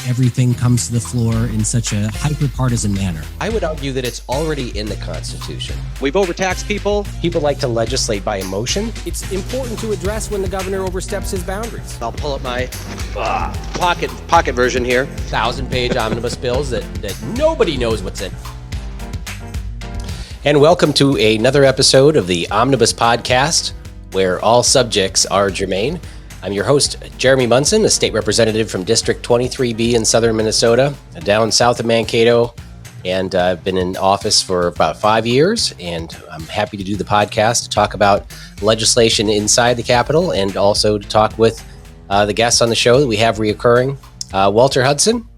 everything comes to the floor in such a hyper-partisan manner. I would argue that it's already in the Constitution. We've overtaxed people. People like to legislate by emotion. It's important to address when the governor oversteps his boundaries. I'll pull up my pocket version here. 1,000-page omnibus bills that nobody knows what's in. And welcome to another episode of the Omnibus Podcast, where all subjects are germane. I'm your host, Jeremy Munson, a state representative from District 23B in southern Minnesota, down south of Mankato, and I've been in office for about 5 years, and I'm happy to do the podcast to talk about legislation inside the Capitol and also to talk with the guests on the show that we have reoccurring. Walter Hudson,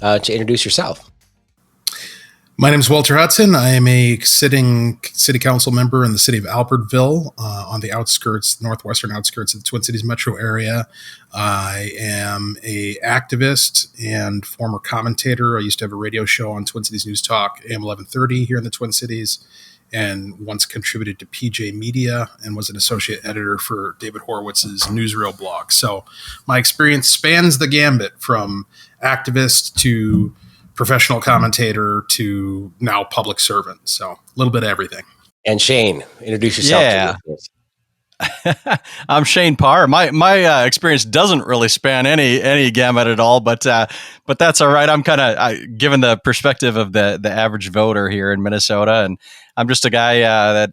to introduce yourself. My name is Walter Hudson. I am a sitting city council member in the city of Albertville on the northwestern outskirts of the Twin Cities metro area. I am a activist and former commentator. I used to have a radio show on Twin Cities News Talk, AM 1130 here in the Twin Cities, and once contributed to PJ Media and was an associate editor for David Horowitz's Newsreel blog. So my experience spans the gambit from activist to professional commentator to now public servant. So a little bit of everything. And Shane, introduce yourself. Yeah. I'm Shane Parr. My experience doesn't really span any gamut at all, but that's all right. I'm kind of given the perspective of the average voter here in Minnesota, and I'm just a guy that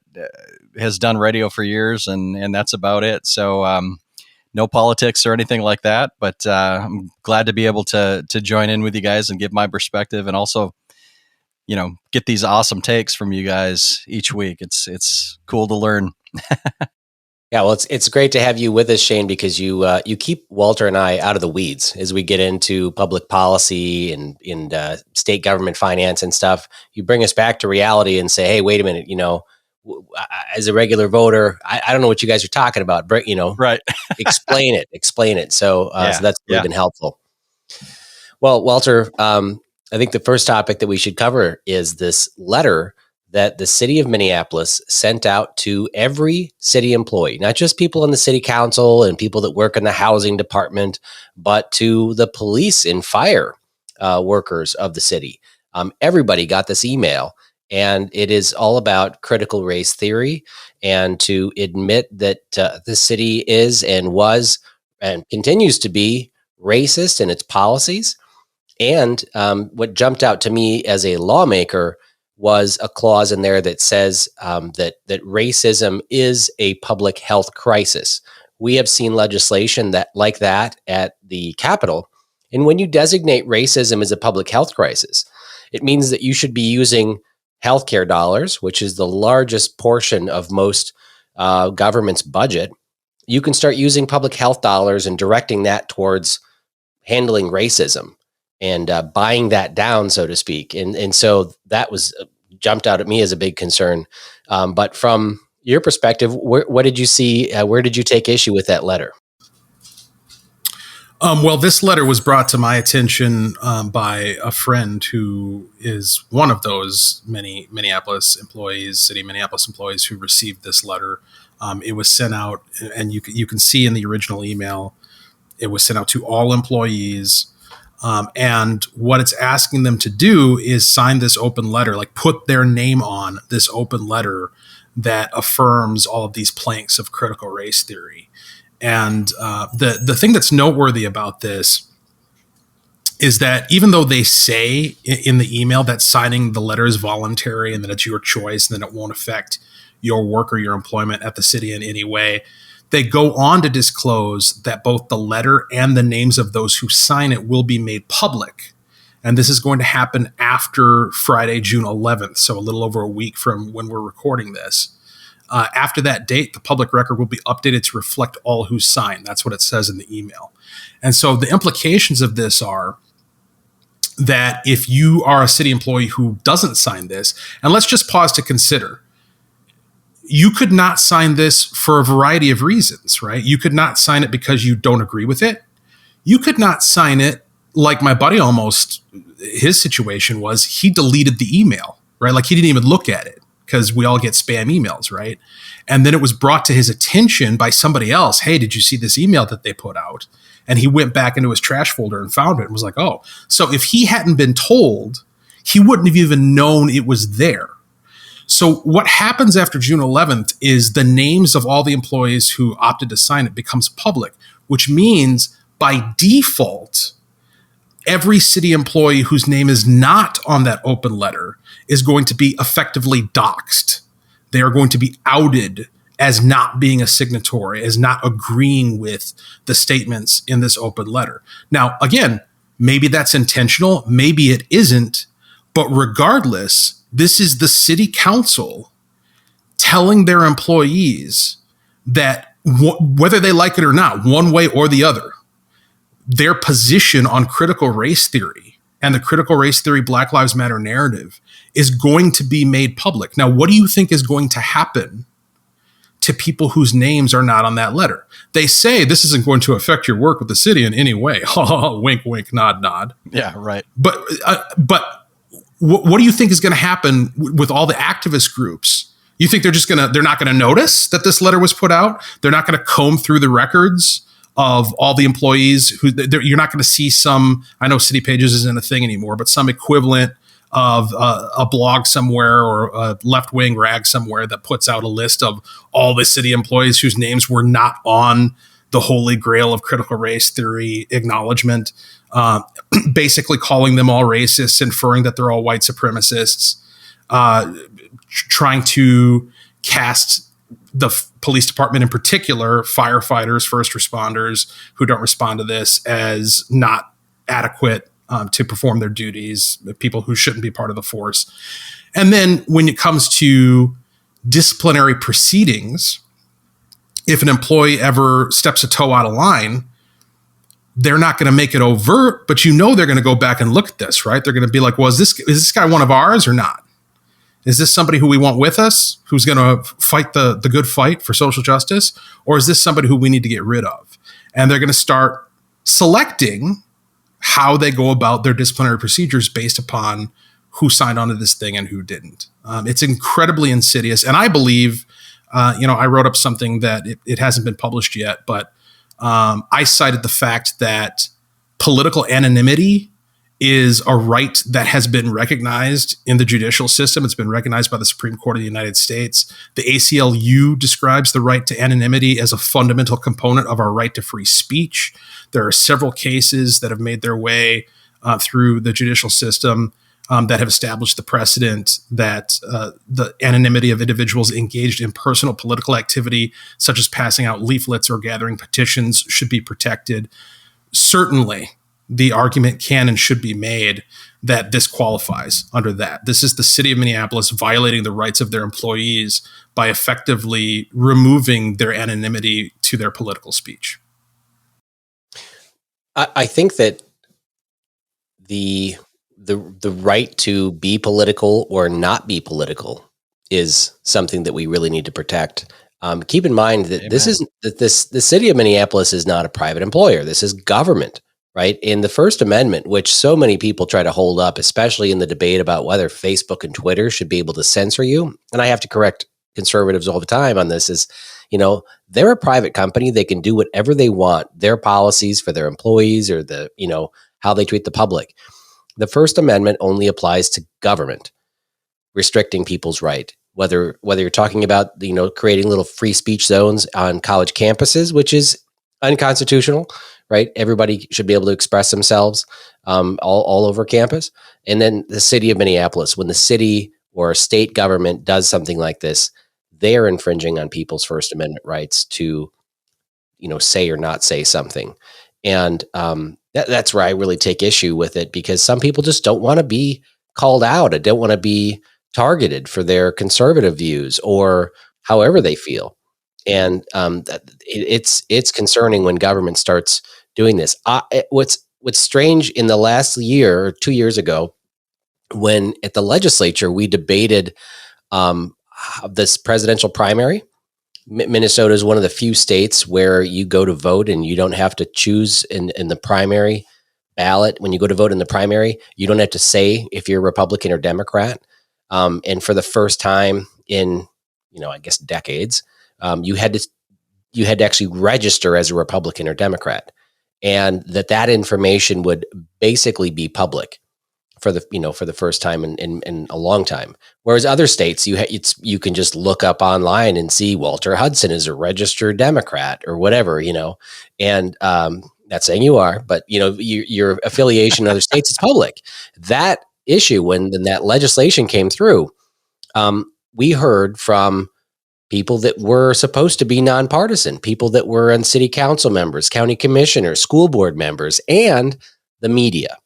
has done radio for years, and that's about it. So no politics or anything like that, but I'm glad to be able to join in with you guys and give my perspective, and also, get these awesome takes from you guys each week. It's cool to learn. Yeah, well, it's great to have you with us, Shane, because you keep Walter and I out of the weeds as we get into public policy and state government finance and stuff. You bring us back to reality and say, hey, wait a minute, as a regular voter, I don't know what you guys are talking about, but, right. explain it. So that's really been helpful. Well, Walter, I think the first topic that we should cover is this letter that the city of Minneapolis sent out to every city employee, not just people in the city council and people that work in the housing department, but to the police and fire workers of the city. Everybody got this email, and it is all about critical race theory and to admit that the city is and was and continues to be racist in its policies. And what jumped out to me as a lawmaker was a clause in there that says that racism is a public health crisis. We have seen legislation like that at the Capitol. And when you designate racism as a public health crisis, it means that you should be using healthcare dollars, which is the largest portion of most government's budget. You can start using public health dollars and directing that towards handling racism and buying that down, so to speak. And so that was jumped out at me as a big concern. But from your perspective, what did you see? Where did you take issue with that letter? Well, this letter was brought to my attention by a friend who is one of those many Minneapolis employees, city of Minneapolis employees who received this letter. It was sent out, and you can see in the original email, it was sent out to all employees. And what it's asking them to do is sign this open letter, like put their name on this open letter that affirms all of these planks of critical race theory. And the thing that's noteworthy about this is that even though they say in the email that signing the letter is voluntary and that it's your choice and that it won't affect your work or your employment at the city in any way, they go on to disclose that both the letter and the names of those who sign it will be made public. And this is going to happen after Friday, June 11th, so a little over a week from when we're recording this. After that date, the public record will be updated to reflect all who sign. That's what it says in the email. And so the implications of this are that if you are a city employee who doesn't sign this, and let's just pause to consider, you could not sign this for a variety of reasons, right? You could not sign it because you don't agree with it. You could not sign it like my buddy almost, his situation was, he deleted the email, right? Like he didn't even look at it. because we all get spam emails, right? And then it was brought to his attention by somebody else. Hey, did you see this email that they put out? And he went back into his trash folder and found it and was like, oh. So if he hadn't been told, he wouldn't have even known it was there. So what happens after June 11th is the names of all the employees who opted to sign it becomes public, which means by default, every city employee whose name is not on that open letter is going to be effectively doxxed. They are going to be outed as not being a signatory, as not agreeing with the statements in this open letter. Now, again, maybe that's intentional, maybe it isn't, but regardless, this is the city council telling their employees that whether they like it or not, one way or the other, their position on critical race theory and the critical race theory Black Lives Matter narrative is going to be made public. Now, what do you think is going to happen to people whose names are not on that letter? They say this isn't going to affect your work with the city in any way. Wink, wink, nod, nod. Yeah, right. But what do you think is going to happen with all the activist groups? You think they're not going to notice that this letter was put out? They're not going to comb through the records of all the employees you're not going to see some, I know City Pages isn't a thing anymore, but some equivalent of a blog somewhere or a left-wing rag somewhere that puts out a list of all the city employees whose names were not on the holy grail of critical race theory acknowledgement, basically calling them all racists, inferring that they're all white supremacists, trying to cast the police department in particular, firefighters, first responders who don't respond to this as not adequate to perform their duties, people who shouldn't be part of the force. And then when it comes to disciplinary proceedings, if an employee ever steps a toe out of line, they're not going to make it overt, but they're going to go back and look at this, right? They're going to be like, well, is this guy one of ours or not? Is this somebody who we want with us, who's going to fight the good fight for social justice? Or is this somebody who we need to get rid of? And they're going to start selecting how they go about their disciplinary procedures based upon who signed onto this thing and who didn't. It's incredibly insidious. And I believe, I wrote up something that it hasn't been published yet, but I cited the fact that political anonymity is a right that has been recognized in the judicial system. It's been recognized by the Supreme Court of the United States. The ACLU describes the right to anonymity as a fundamental component of our right to free speech. There are several cases that have made their way through the judicial system that have established the precedent that the anonymity of individuals engaged in personal political activity, such as passing out leaflets or gathering petitions, should be protected. Certainly, the argument can and should be made that this qualifies under that. This is the city of Minneapolis violating the rights of their employees by effectively removing their anonymity to their political speech. I think that the right to be political or not be political is something that we really need to protect. Keep in mind that Amen. The city of Minneapolis is not a private employer. This is government. Right? In the First Amendment, which so many people try to hold up, especially in the debate about whether Facebook and Twitter should be able to censor you. And I have to correct conservatives all the time on this is, they're a private company. They can do whatever they want, their policies for their employees or how they treat the public. The First Amendment only applies to government, restricting people's right. Whether you're talking about, creating little free speech zones on college campuses, which is unconstitutional, right? Everybody should be able to express themselves all over campus. And then the city of Minneapolis, when the city or state government does something like this, they are infringing on people's First Amendment rights to, say or not say something. And that's where I really take issue with it, because some people just don't want to be called out. I don't want to be targeted for their conservative views or however they feel. And it's concerning when government starts doing this. What's strange, in the last year or 2 years ago, when at the legislature we debated this presidential primary, Minnesota is one of the few states where you go to vote and you don't have to choose in the primary ballot. When you go to vote in the primary, you don't have to say if you're Republican or Democrat. And for the first time in, I guess decades, you had to actually register as a Republican or Democrat, and that information would basically be public for the first time in a long time. Whereas other states, you can just look up online and see Walter Hudson is a registered Democrat or whatever, and not saying you are, but your affiliation in other states is public. That issue, when that legislation came through, we heard from people that were supposed to be nonpartisan, people that were on city council members, county commissioners, school board members, and the media.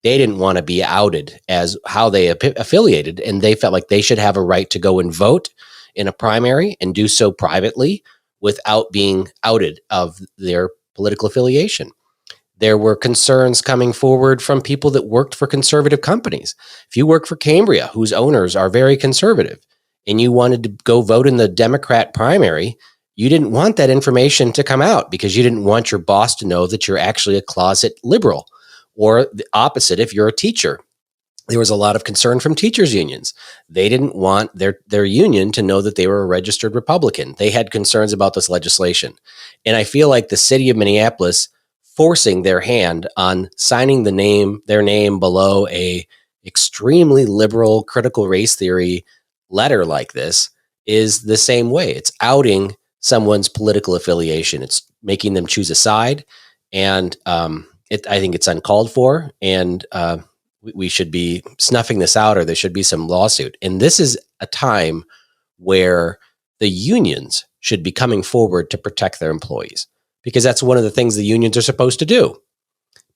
They didn't want to be outed as how they affiliated, and they felt like they should have a right to go and vote in a primary and do so privately without being outed of their political affiliation. There were concerns coming forward from people that worked for conservative companies. If you work for Cambria, whose owners are very conservative, and you wanted to go vote in the Democrat primary, you didn't want that information to come out because you didn't want your boss to know that you're actually a closet liberal. Or the opposite, if you're a teacher. There was a lot of concern from teachers' unions. They didn't want their union to know that they were a registered Republican. They had concerns about this legislation. And I feel like the city of Minneapolis forcing their hand on signing their name below a extremely liberal critical race theory letter like this is the same way. It's outing someone's political affiliation. It's making them choose a side. And I think it's uncalled for, and we should be snuffing this out, or there should be some lawsuit. And this is a time where the unions should be coming forward to protect their employees, because that's one of the things the unions are supposed to do.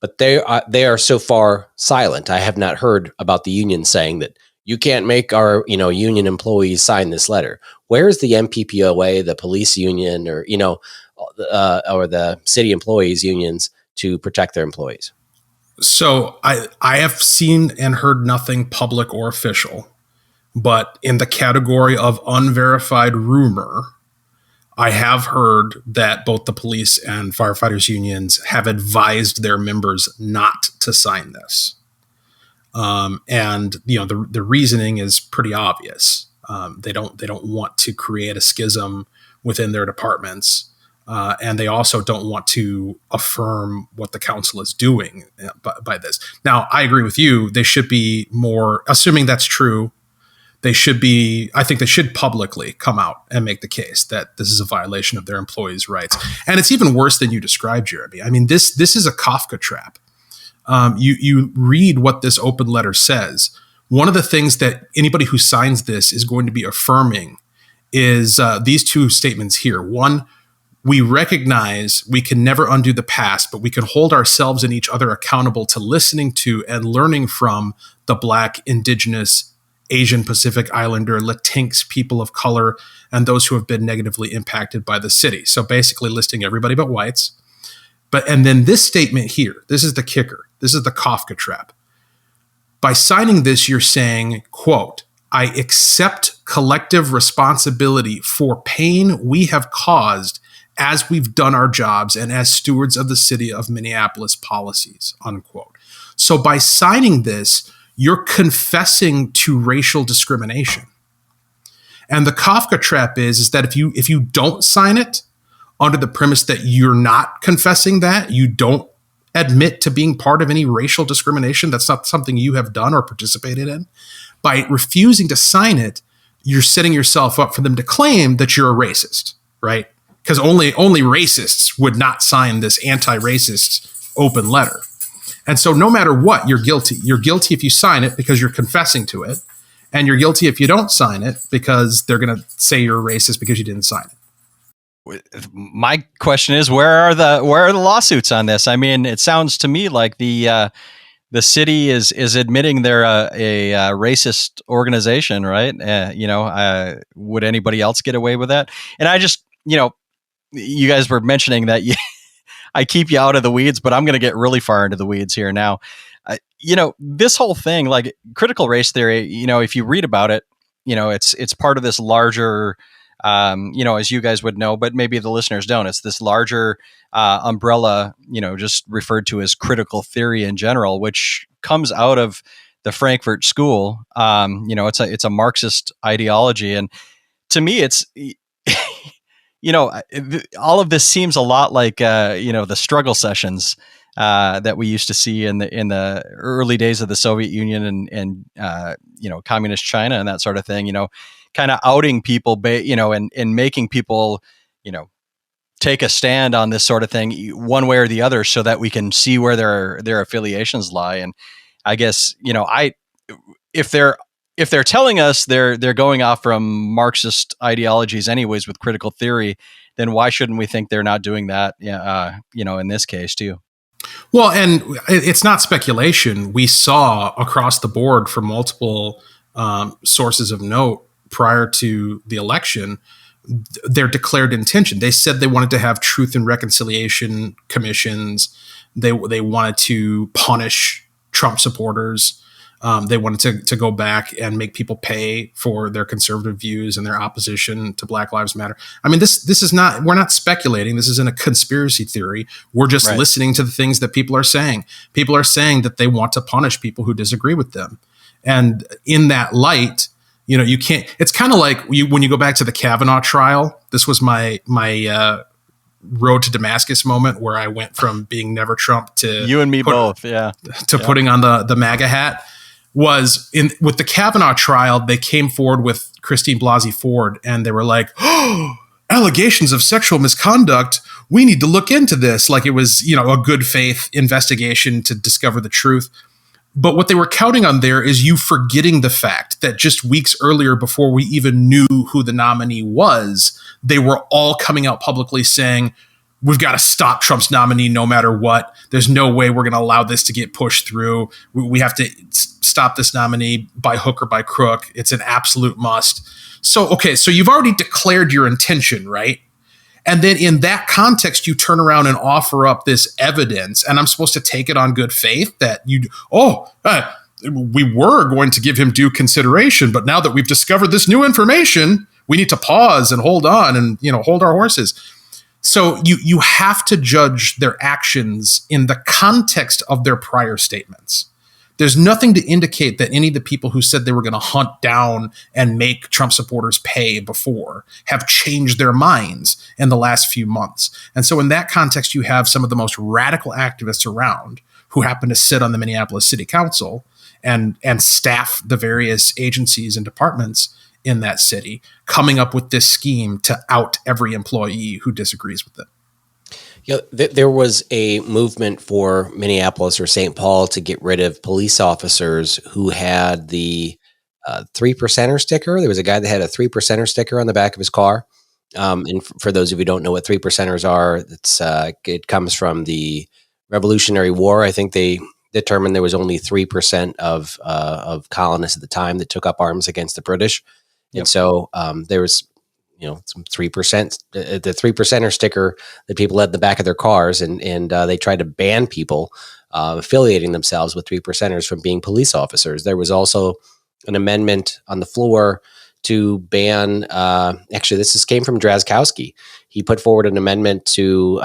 But they are so far silent. I have not heard about the union saying that you can't make our union employees sign this letter. Where's the MPPOA, the police union, or or the city employees unions to protect their employees? So I have seen and heard nothing public or official, but in the category of unverified rumor, I have heard that both the police and firefighters unions have advised their members not to sign this. And the reasoning is pretty obvious. They don't want to create a schism within their departments. And they also don't want to affirm what the council is doing by this. Now, I agree with you. They should be more, assuming that's true, I think they should publicly come out and make the case that this is a violation of their employees' rights. And it's even worse than you described, Jeremy. I mean, this is a Kafka trap. You read what this open letter says. One of the things that anybody who signs this is going to be affirming is these two statements here. One, we recognize we can never undo the past, but we can hold ourselves and each other accountable to listening to and learning from the Black, Indigenous, Asian, Pacific Islander, Latinx, people of color, and those who have been negatively impacted by the city. So basically listing everybody but whites. And then this statement here, this is the kicker. This is the Kafka trap. By signing this, you're saying, quote, I accept collective responsibility for pain we have caused as we've done our jobs and as stewards of the city of Minneapolis policies, unquote. So by signing this, you're confessing to racial discrimination. And the Kafka trap is that if you don't sign it under the premise that you're not confessing that, you don't admit to being part of any racial discrimination, that's not something you have done or participated in, by refusing to sign it, you're setting yourself up for them to claim that you're a racist, right? Because only racists would not sign this anti-racist open letter. And so no matter what, you're guilty. You're guilty if you sign it because you're confessing to it. And you're guilty if you don't sign it because they're going to say you're a racist because you didn't sign it. My question is, where are the lawsuits on this? I mean, it sounds to me like the city is admitting they're a racist organization, right? Would anybody else get away with that? And I just, you guys were mentioning that I keep you out of the weeds, but I'm going to get really far into the weeds here now. This whole thing, like critical race theory, if you read about it, it's part of this larger, as you guys would know, but maybe the listeners don't. It's this larger umbrella, just referred to as critical theory in general, which comes out of the Frankfurt School. It's a Marxist ideology, and to me, it's all of this seems a lot like the struggle sessions that we used to see in the early days of the Soviet Union and communist China and that sort of thing. Kind of outing people, and making people, take a stand on this sort of thing one way or the other, so that we can see where their affiliations lie. And I guess if they're telling us they're going off from Marxist ideologies anyways with critical theory, then why shouldn't we think they're not doing that? In this case too. Well, and it's not speculation. We saw across the board from multiple sources of note prior to the election their declared intention. They said they wanted to have truth and reconciliation commissions. They wanted to punish Trump supporters. They wanted to go back and make people pay for their conservative views and their opposition to Black Lives Matter. I mean, this is not, we're not speculating. This isn't a conspiracy theory. We're just listening to the things that people are saying. People are saying that they want to punish people who disagree with them. And in that light, you can't, it's kind of like when you go back to the Kavanaugh trial. This was my road to Damascus moment where I went from being never Trump to you and me both. Yeah. To putting on the MAGA hat. Was with the Kavanaugh trial, they came forward with Christine Blasey Ford and they were like, oh, allegations of sexual misconduct. We need to look into this. Like it was, a good faith investigation to discover the truth. But what they were counting on there is you forgetting the fact that just weeks earlier, before we even knew who the nominee was, they were all coming out publicly saying, we've got to stop Trump's nominee no matter what. There's no way we're going to allow this to get pushed through. We have to stop this nominee by hook or by crook. It's an absolute must. So you've already declared your intention, right? And then in that context, you turn around and offer up this evidence, and I'm supposed to take it on good faith that we were going to give him due consideration, but now that we've discovered this new information, we need to pause and hold on and, hold our horses. So you have to judge their actions in the context of their prior statements. There's nothing to indicate that any of the people who said they were going to hunt down and make Trump supporters pay before have changed their minds in the last few months. And so in that context, you have some of the most radical activists around who happen to sit on the Minneapolis City Council and staff the various agencies and departments in that city, coming up with this scheme to out every employee who disagrees with it. Yeah, there was a movement for Minneapolis or St. Paul to get rid of police officers who had the 3%er sticker. There was a guy that had a 3%er sticker on the back of his car. And for those of you who don't know what 3%ers are, it comes from the Revolutionary War. I think they determined there was only 3% of colonists at the time that took up arms against the British. Yep. And so there was some 3%, the 3%er sticker that people had in the back of their cars, and they tried to ban people affiliating themselves with 3%ers from being police officers. There was also an amendment on the floor to ban. Actually, this came from Drazkowski. He put forward an amendment to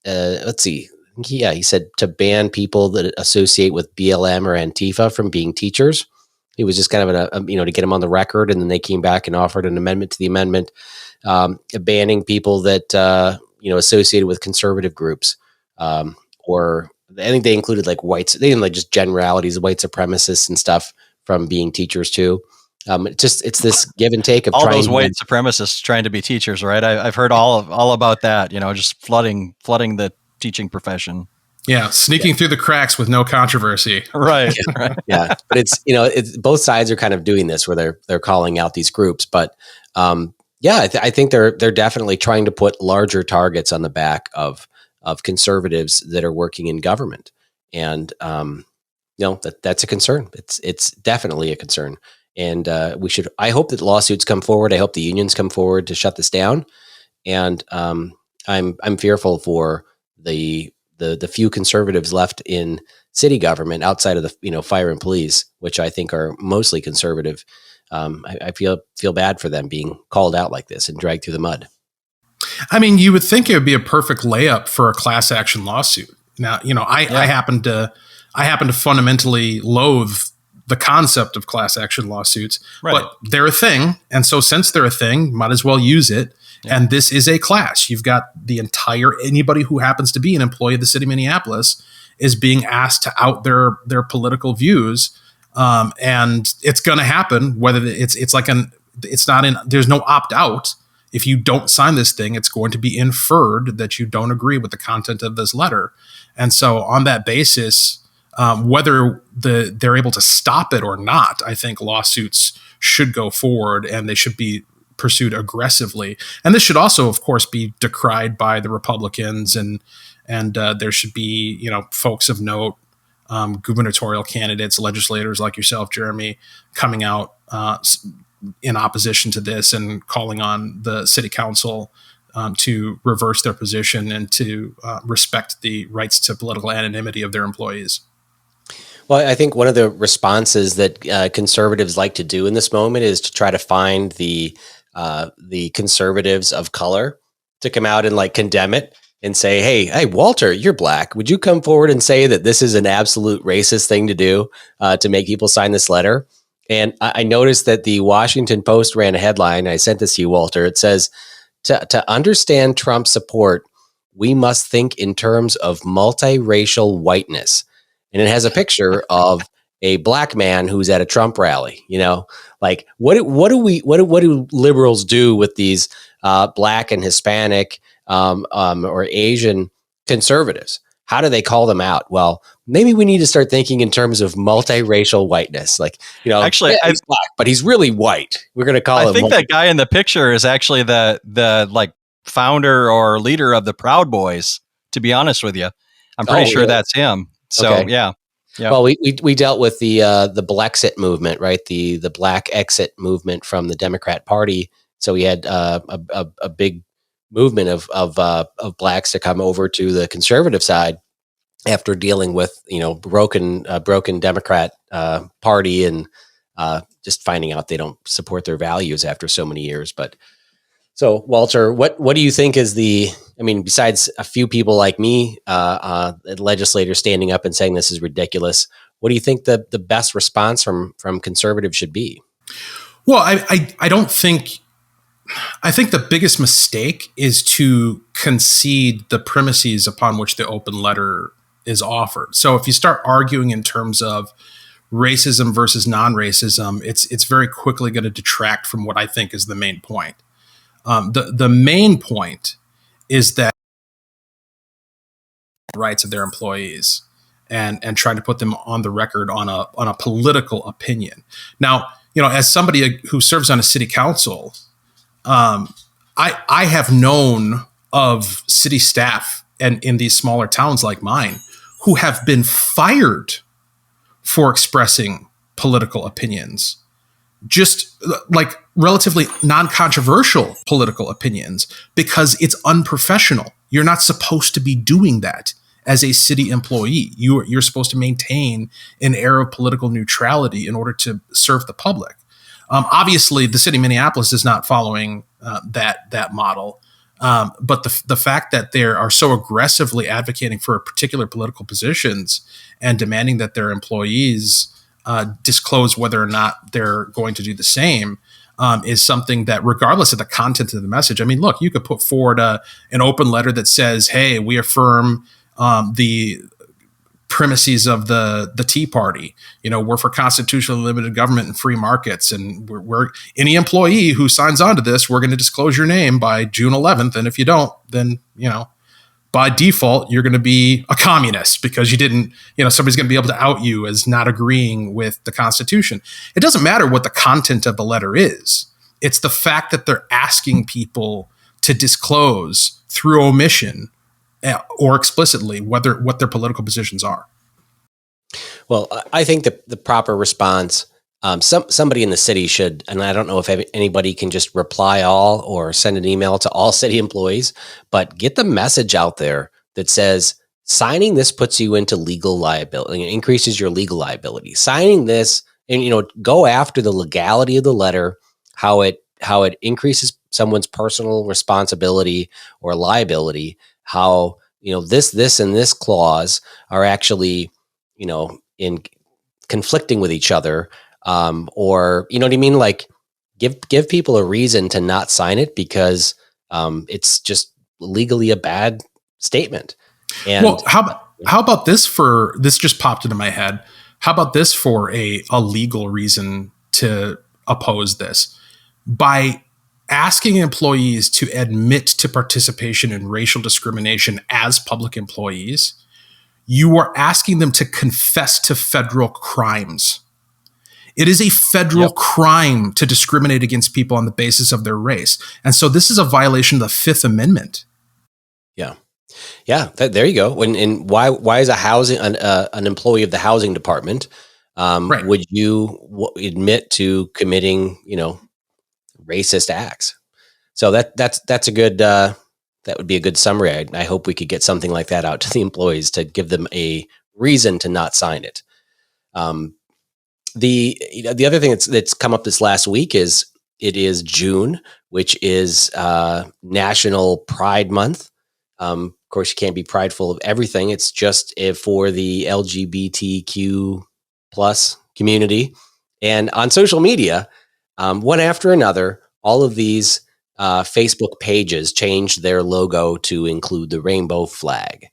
let's see. He said to ban people that associate with BLM or Antifa from being teachers. It was just kind of to get them on the record, and then they came back and offered an amendment to the amendment, banning people that associated with conservative groups, or I think they included like whites. They didn't like just generalities, white supremacists and stuff from being teachers too. It's this give and take of all those white supremacists trying to be teachers, right? I've heard all about that. Just flooding the teaching profession. Yeah, sneaking through the cracks with no controversy. Right. Yeah, but it's both sides are kind of doing this where they're calling out these groups. But I think they're definitely trying to put larger targets on the back of conservatives that are working in government, and that's a concern. It's definitely a concern, and I hope that lawsuits come forward. I hope the unions come forward to shut this down, and I'm fearful for the few conservatives left in city government outside of the fire and police, which I think are mostly conservative. I feel bad for them being called out like this and dragged through the mud. I mean, you would think it would be a perfect layup for a class action lawsuit. Now, I happen to I happen to fundamentally loathe the concept of class action lawsuits, but they're a thing. And so since they're a thing, might as well use it. Yeah. And this is a class. You've got anybody who happens to be an employee of the city of Minneapolis is being asked to out their political views. And it's going to happen, whether there's no opt out. If you don't sign this thing, it's going to be inferred that you don't agree with the content of this letter. And so on that basis, whether they're able to stop it or not, I think lawsuits should go forward and they should be pursued aggressively. And this should also, of course, be decried by the Republicans, and there should be, folks of note, gubernatorial candidates, legislators like yourself, Jeremy, coming out in opposition to this and calling on the city council to reverse their position and to respect the rights to political anonymity of their employees. Well, I think one of the responses that conservatives like to do in this moment is to try to find the conservatives of color to come out and condemn it and say, hey, Walter, you're black. Would you come forward and say that this is an absolute racist thing to do to make people sign this letter? And I noticed that the Washington Post ran a headline. I sent this to you, Walter. It says, to understand Trump's support, we must think in terms of multiracial whiteness. And it has a picture of a black man who's at a Trump rally. What do liberals do with these black and Hispanic or Asian conservatives? How do they call them out? Well, maybe we need to start thinking in terms of multiracial whiteness. Actually, he's black, but he's really white. We're going to call him. I think that guy in the picture is actually the founder or leader of the Proud Boys. To be honest with you, I'm pretty sure that's him. So okay. Yeah. Well, we dealt with the Blexit movement, right? The black exit movement from the Democrat Party. So we had a big movement of blacks to come over to the conservative side after dealing with broken Democrat party and just finding out they don't support their values after so many years. But so, Walter, what do you think is besides a few people like me, legislators standing up and saying this is ridiculous, what do you think the best response from conservatives should be? Well, I don't think. I think the biggest mistake is to concede the premises upon which the open letter is offered. So if you start arguing in terms of racism versus non-racism, it's very quickly going to detract from what I think is the main point. The main point is that rights of their employees and trying to put them on the record on a political opinion. Now, as somebody who serves on a city council, I have known of city staff and in these smaller towns like mine who have been fired for expressing political opinions, just like relatively non-controversial political opinions, because it's unprofessional. You're not supposed to be doing that as a city employee. You're supposed to maintain an air of political neutrality in order to serve the public. Obviously, the city of Minneapolis is not following that model. But the fact that they are so aggressively advocating for particular political positions and demanding that their employees disclose whether or not they're going to do the same is something that, regardless of the content of the message, look, you could put forward an open letter that says, hey, we affirm the premises of the Tea Party. We're for constitutionally limited government and free markets, and we're any employee who signs on to this, we're going to disclose your name by June 11th, and if you don't, then by default you're going to be a communist because you didn't. Somebody's going to be able to out you as not agreeing with the Constitution. It doesn't matter what the content of the letter is. It's the fact that they're asking people to disclose through omission or explicitly what their political positions are. Well, I think the proper response, somebody in the city should, and I don't know if anybody can just reply all or send an email to all city employees, but get the message out there that says signing this puts you into legal liability, increases your legal liability. Signing this, and go after the legality of the letter, how it increases someone's personal responsibility or liability, how this and this clause are actually in conflicting with each other, or you know what I mean? Like give people a reason to not sign it because it's just legally a bad statement. And well, how about this this just popped into my head. How about this for a legal reason to oppose this? By asking employees to admit to participation in racial discrimination as public employees, you are asking them to confess to federal crimes. It is a federal crime to discriminate against people on the basis of their race. And so this is a violation of the Fifth Amendment. Yeah. Yeah. There you go. Why is an employee of the housing department, would you admit to committing, racist acts? So that's a good, that would be a good summary. I hope we could get something like that out to the employees to give them a reason to not sign it. The other thing that's come up this last week is it is June, which is National Pride Month. Of course, you can't be prideful of everything. It's just for the LGBTQ plus community. And on social media, one after another, all of these Facebook pages changed their logo to include the rainbow flag,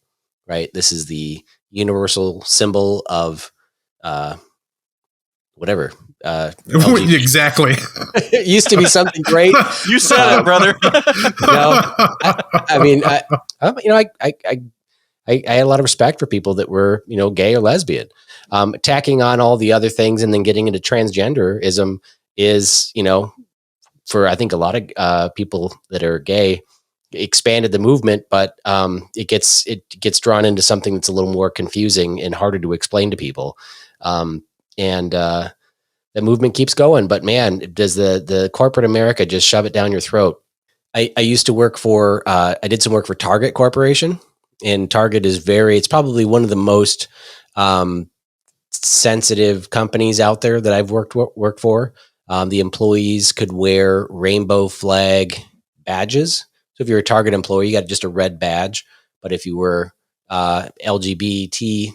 right? This is the universal symbol of whatever. Exactly. It used to be something great. You said it, brother. I had a lot of respect for people that were, gay or lesbian. Tacking on all the other things and then getting into transgenderism is, for I think a lot of people that are gay, expanded the movement, but it gets drawn into something that's a little more confusing and harder to explain to people. And the movement keeps going, but man, does the corporate America just shove it down your throat? I used to work for, I did some work for Target Corporation, and Target is it's probably one of the most sensitive companies out there that I've worked for. The employees could wear rainbow flag badges. So if you're a Target employee, you got just a red badge. But if you were LGBTQ,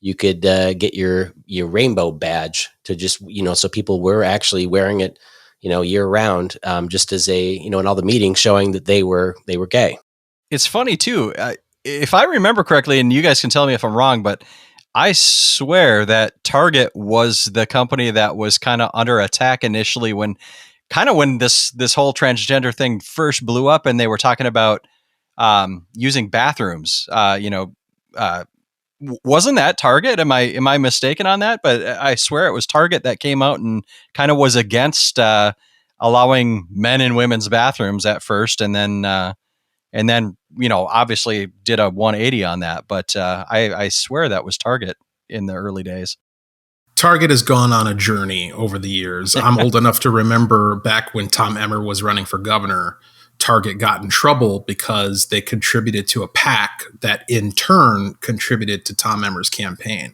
you could get your rainbow badge to just, so people were actually wearing it, year round, just as in all the meetings showing that they were gay. It's funny too. If I remember correctly, and you guys can tell me if I'm wrong, but I swear that Target was the company that was kind of under attack initially when this whole transgender thing first blew up, and they were talking about using bathrooms. Wasn't that Target? Am I mistaken on that? But I swear it was Target that came out and kind of was against allowing men and women's bathrooms at first, and then obviously did a 180 on that. But I swear that was Target in the early days. Target has gone on a journey over the years. I'm old enough to remember back when Tom Emmer was running for governor, Target got in trouble because they contributed to a PAC that in turn contributed to Tom Emmer's campaign.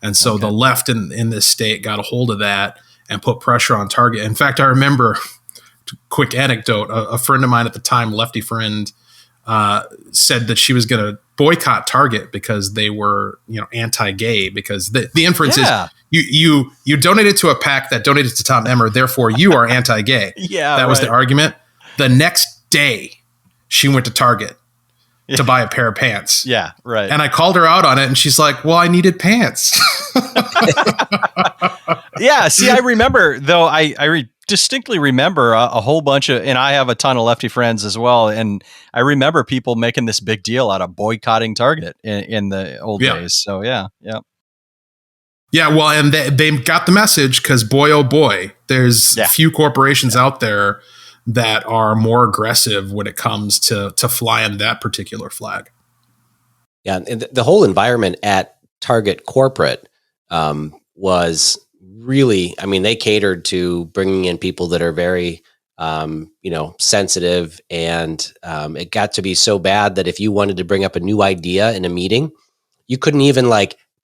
And so the left in this state got a hold of that and put pressure on Target. In fact, I remember, quick anecdote, a friend of mine at the time, lefty friend, said that she was going to boycott Target because they were, anti-gay, because the inference is you donated to a PAC that donated to Tom Emmer, therefore you are anti-gay. That was the argument. The next day she went to Target to buy a pair of pants. Yeah, right. And I called her out on it, and she's like, well, I needed pants. Yeah, see, I remember, though, I distinctly remember a whole bunch of, and I have a ton of lefty friends as well, and I remember people making this big deal out of boycotting Target in the old days. So, yeah. Yeah, well, and they got the message, because boy, oh boy, there's a few corporations out there that are more aggressive when it comes to flying that particular flag. Yeah, and the whole environment at Target corporate was really, they catered to bringing in people that are very, sensitive, and it got to be so bad that if you wanted to bring up a new idea in a meeting, you couldn't even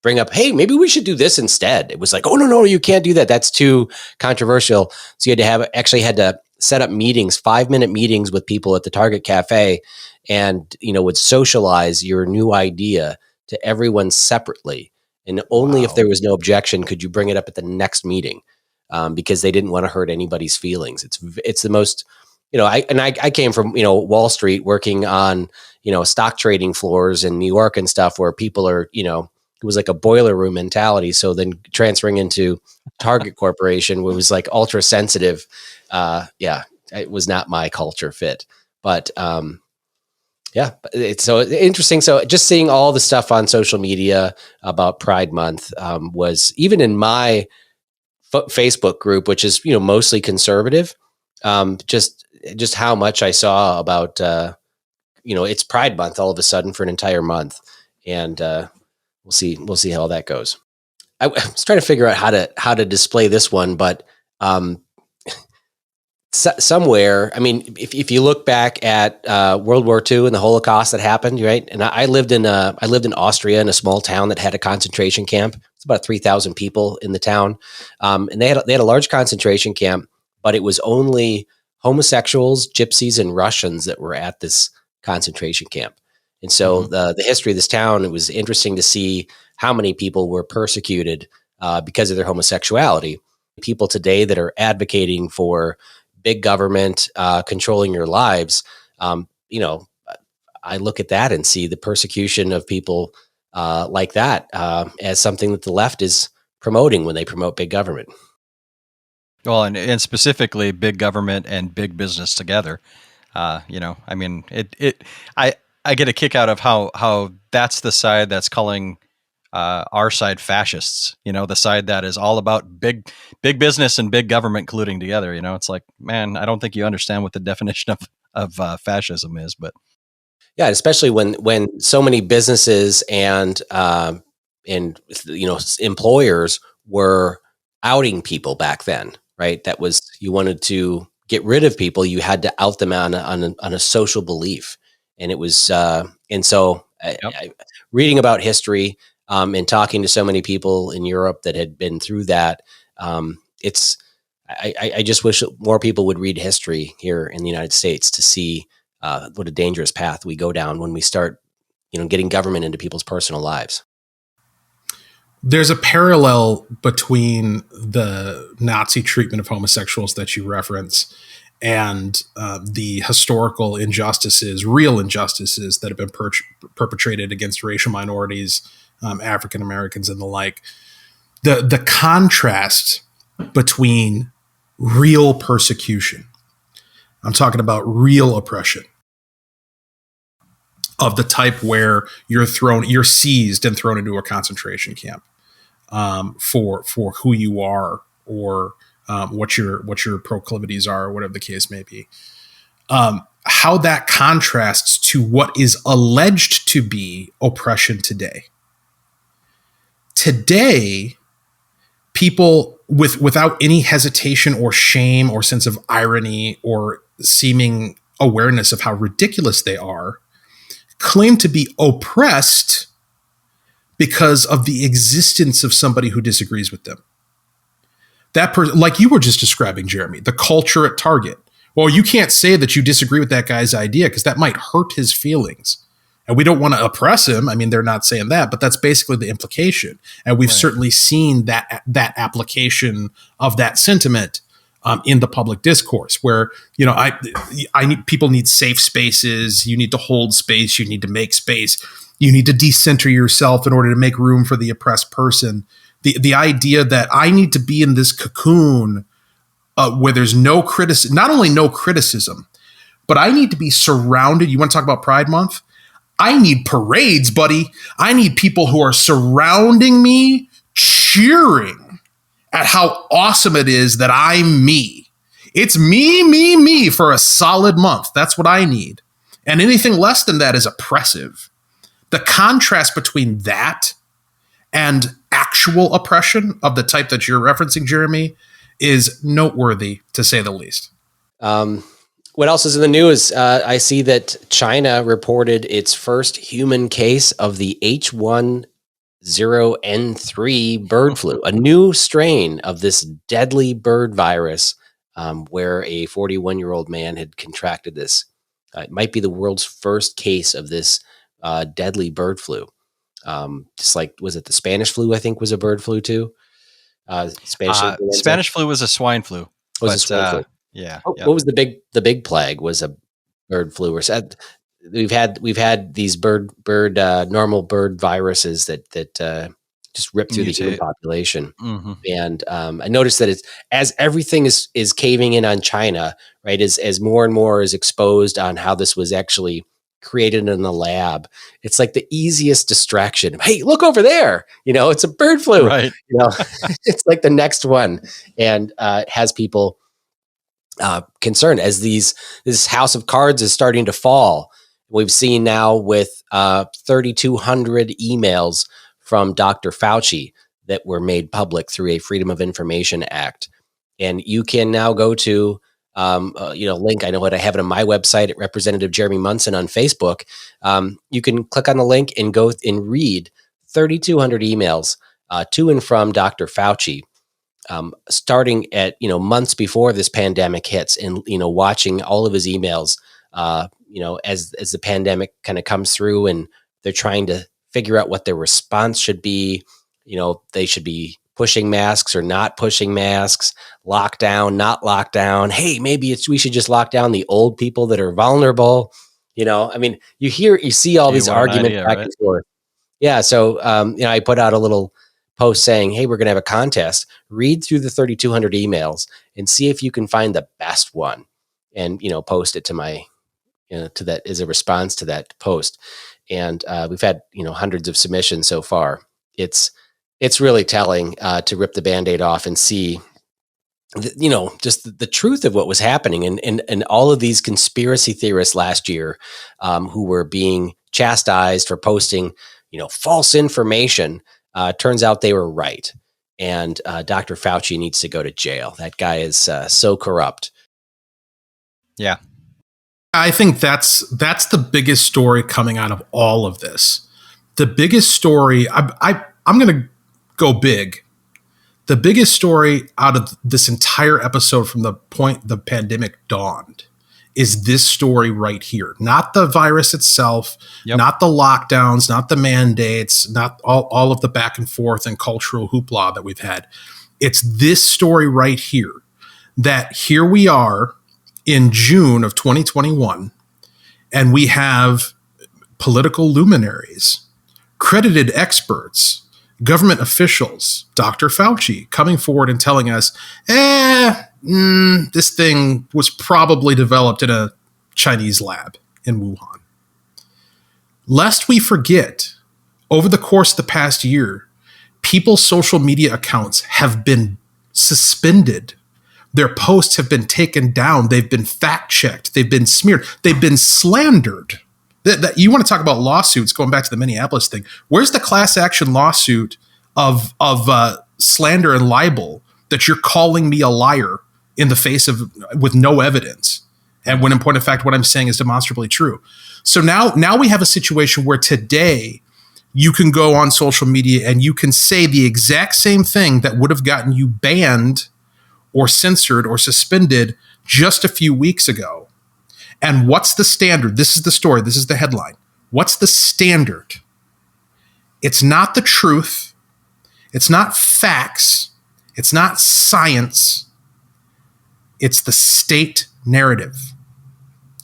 bring up, hey, maybe we should do this instead. It was like, oh, no, you can't do that. That's too controversial. So you had to set up meetings, 5-minute meetings with people at the Target cafe, and, would socialize your new idea to everyone separately. And only if there was no objection could you bring it up at the next meeting, because they didn't want to hurt anybody's feelings. It's the most, I came from, Wall Street, working on, stock trading floors in New York and stuff, where people are, it was like a boiler room mentality. So then transferring into Target Corporation, where it was like ultra sensitive. It was not my culture fit, but it's so interesting. So just seeing all the stuff on social media about Pride Month was, even in my Facebook group, which is, mostly conservative, just how much I saw about, it's Pride Month all of a sudden for an entire month. And we'll see how that goes. I was trying to figure out how to display this one, but somewhere, I mean, if you look back at World War II and the Holocaust that happened, right? And I lived in Austria, in a small town that had a concentration camp. It's about 3,000 people in the town, and they had a large concentration camp, but it was only homosexuals, gypsies, and Russians that were at this concentration camp. And so the history of this town, it was interesting to see how many people were persecuted because of their homosexuality. People today that are advocating for big government controlling your lives, I look at that and see the persecution of people like that as something that the left is promoting when they promote big government. Well, and specifically big government and big business together. I mean, I get a kick out of how that's the side that's calling our side fascists, the side that is all about big business and big government colluding together. It's like, man, I don't think you understand what the definition of fascism is, but yeah, especially when so many businesses and employers were outing people back then, right? That was, you wanted to get rid of people, you had to out them on a social belief. And it was, and so reading about history, and talking to so many people in Europe that had been through that, I just wish more people would read history here in the United States to see what a dangerous path we go down when we start, getting government into people's personal lives. There's a parallel between the Nazi treatment of homosexuals that you reference and the historical injustices, real injustices that have been perpetrated against racial minorities, African Americans, and the like. The contrast between real persecution, I'm talking about real oppression, of the type where you're seized and thrown into a concentration camp for who you are, or what your proclivities are, or whatever the case may be. How that contrasts to what is alleged to be oppression today. Today, people without any hesitation or shame or sense of irony or seeming awareness of how ridiculous they are, claim to be oppressed because of the existence of somebody who disagrees with them. That person, like you were just describing, Jeremy, the culture at Target. Well, you can't say that you disagree with that guy's idea because that might hurt his feelings. And we don't want to oppress him. I mean, they're not saying that, but that's basically the implication. And we've certainly seen that application of that sentiment in the public discourse, where, people need safe spaces. You need to hold space. You need to make space. You need to decenter yourself in order to make room for the oppressed person. The idea that I need to be in this cocoon where there's no criticism, not only no criticism, but I need to be surrounded. You want to talk about Pride Month? I need parades, buddy. I need people who are surrounding me, cheering at how awesome it is that I'm me. It's me for a solid month. That's what I need. And anything less than that is oppressive. The contrast between that and actual oppression of the type that you're referencing, Jeremy, is noteworthy, to say the least. What else is in the news? I see that China reported its first human case of the H1N1 bird flu, a new strain of this deadly bird virus, where a 41-year-old man had contracted this. It might be the world's first case of this deadly bird flu. Just like, was it the Spanish flu? I think was a bird flu too. Spanish flu was a swine flu. Was a swine flu? Yeah. What was the big plague? Was a bird flu. Or we've had these normal bird viruses that just rip through the human population. Mm-hmm. And I noticed that it's, as everything is caving in on China, right? As more and more is exposed on how this was actually created in the lab, it's like the easiest distraction. Hey, look over there! It's a bird flu. Right. It's like the next one, and it has people concerned as this house of cards is starting to fall. We've seen now with 3,200 emails from Dr. Fauci that were made public through a Freedom of Information Act. And you can now go to, link. I know what I have it on my website at Representative Jeremy Munson on Facebook. You can click on the link and go and read 3,200 emails to and from Dr. Fauci, starting at, months before this pandemic hits, and, watching all of his emails, as the pandemic kind of comes through, and they're trying to figure out what their response should be. They should be pushing masks or not pushing masks, lockdown, not lockdown. Hey, maybe we should just lock down the old people that are vulnerable. You see all these arguments back and forth. Yeah. So, I put out a little post saying, hey, we're going to have a contest. Read through the 3,200 emails and see if you can find the best one, and, post it to my, to that as a response to that post. And we've had, hundreds of submissions so far. It's really telling to rip the Band-Aid off and see, just the truth of what was happening. And all of these conspiracy theorists last year who were being chastised for posting, false information, turns out they were right. And Dr. Fauci needs to go to jail. That guy is so corrupt. Yeah. I think that's the biggest story coming out of all of this. The biggest story, I'm going to go big. The biggest story out of this entire episode from the point the pandemic dawned is this story right here. Not the virus itself, not the lockdowns, not the mandates, not all of the back and forth and cultural hoopla that we've had. It's this story right here, that here we are in June of 2021, and we have political luminaries, credited experts, government officials, Dr. Fauci, coming forward and telling us, this thing was probably developed in a Chinese lab in Wuhan. Lest we forget, over the course of the past year, people's social media accounts have been suspended. Their posts have been taken down. They've been fact-checked. They've been smeared. They've been slandered. You want to talk about lawsuits, going back to the Minneapolis thing. Where's the class action lawsuit of slander and libel that you're calling me a liar in the face of, with no evidence? And when in point of fact, what I'm saying is demonstrably true. So now we have a situation where today you can go on social media and you can say the exact same thing that would have gotten you banned or censored or suspended just a few weeks ago. And what's the standard? This is the story. This is the headline. What's the standard? It's not the truth. It's not facts. It's not science. It's the state narrative.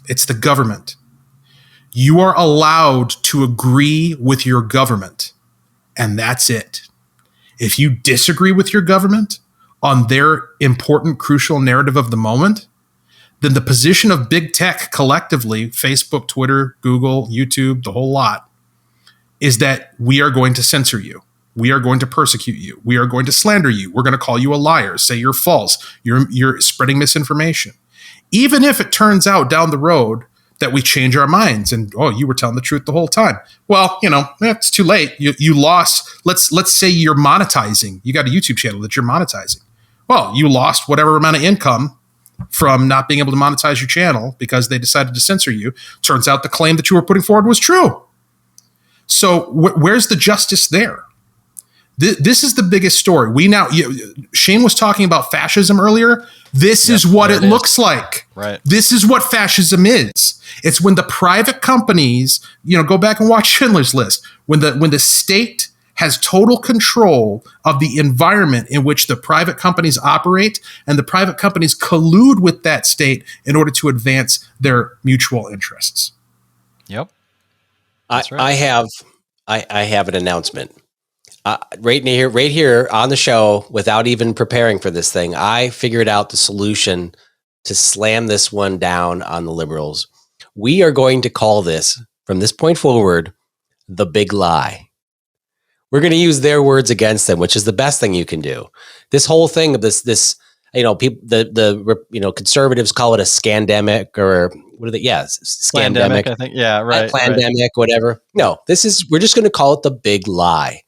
It's the government. You are allowed to agree with your government, and that's it. If you disagree with your government on their important, crucial narrative of the moment, then the position of big tech collectively, Facebook, Twitter, Google, YouTube, the whole lot, is that we are going to censor you. We are going to persecute you. We are going to slander you. We're going to call you a liar, say you're false. You're spreading misinformation. Even if it turns out down the road that we change our minds and, you were telling the truth the whole time. Well, it's too late. You lost. Let's say you're monetizing. You got a YouTube channel that you're monetizing. Well, you lost whatever amount of income from not being able to monetize your channel because they decided to censor you. Turns out the claim that you were putting forward was true. So where's the justice there? This is the biggest story. Shane was talking about fascism earlier. This is what it looks like. Right. This is what fascism is. It's when the private companies, go back and watch Schindler's List. When the state has total control of the environment in which the private companies operate, and the private companies collude with that state in order to advance their mutual interests. Yep. That's right. I have an announcement. Right here on the show, without even preparing for this thing, I figured out the solution to slam this one down on the liberals. We are going to call this, from this point forward, the big lie. We're going to use their words against them, which is the best thing you can do. This whole thing of this, people, the conservatives call it a scandemic, or what are they? Yeah, scandemic. I think. Yeah, right. Pandemic, whatever. No, we're just going to call it the big lie.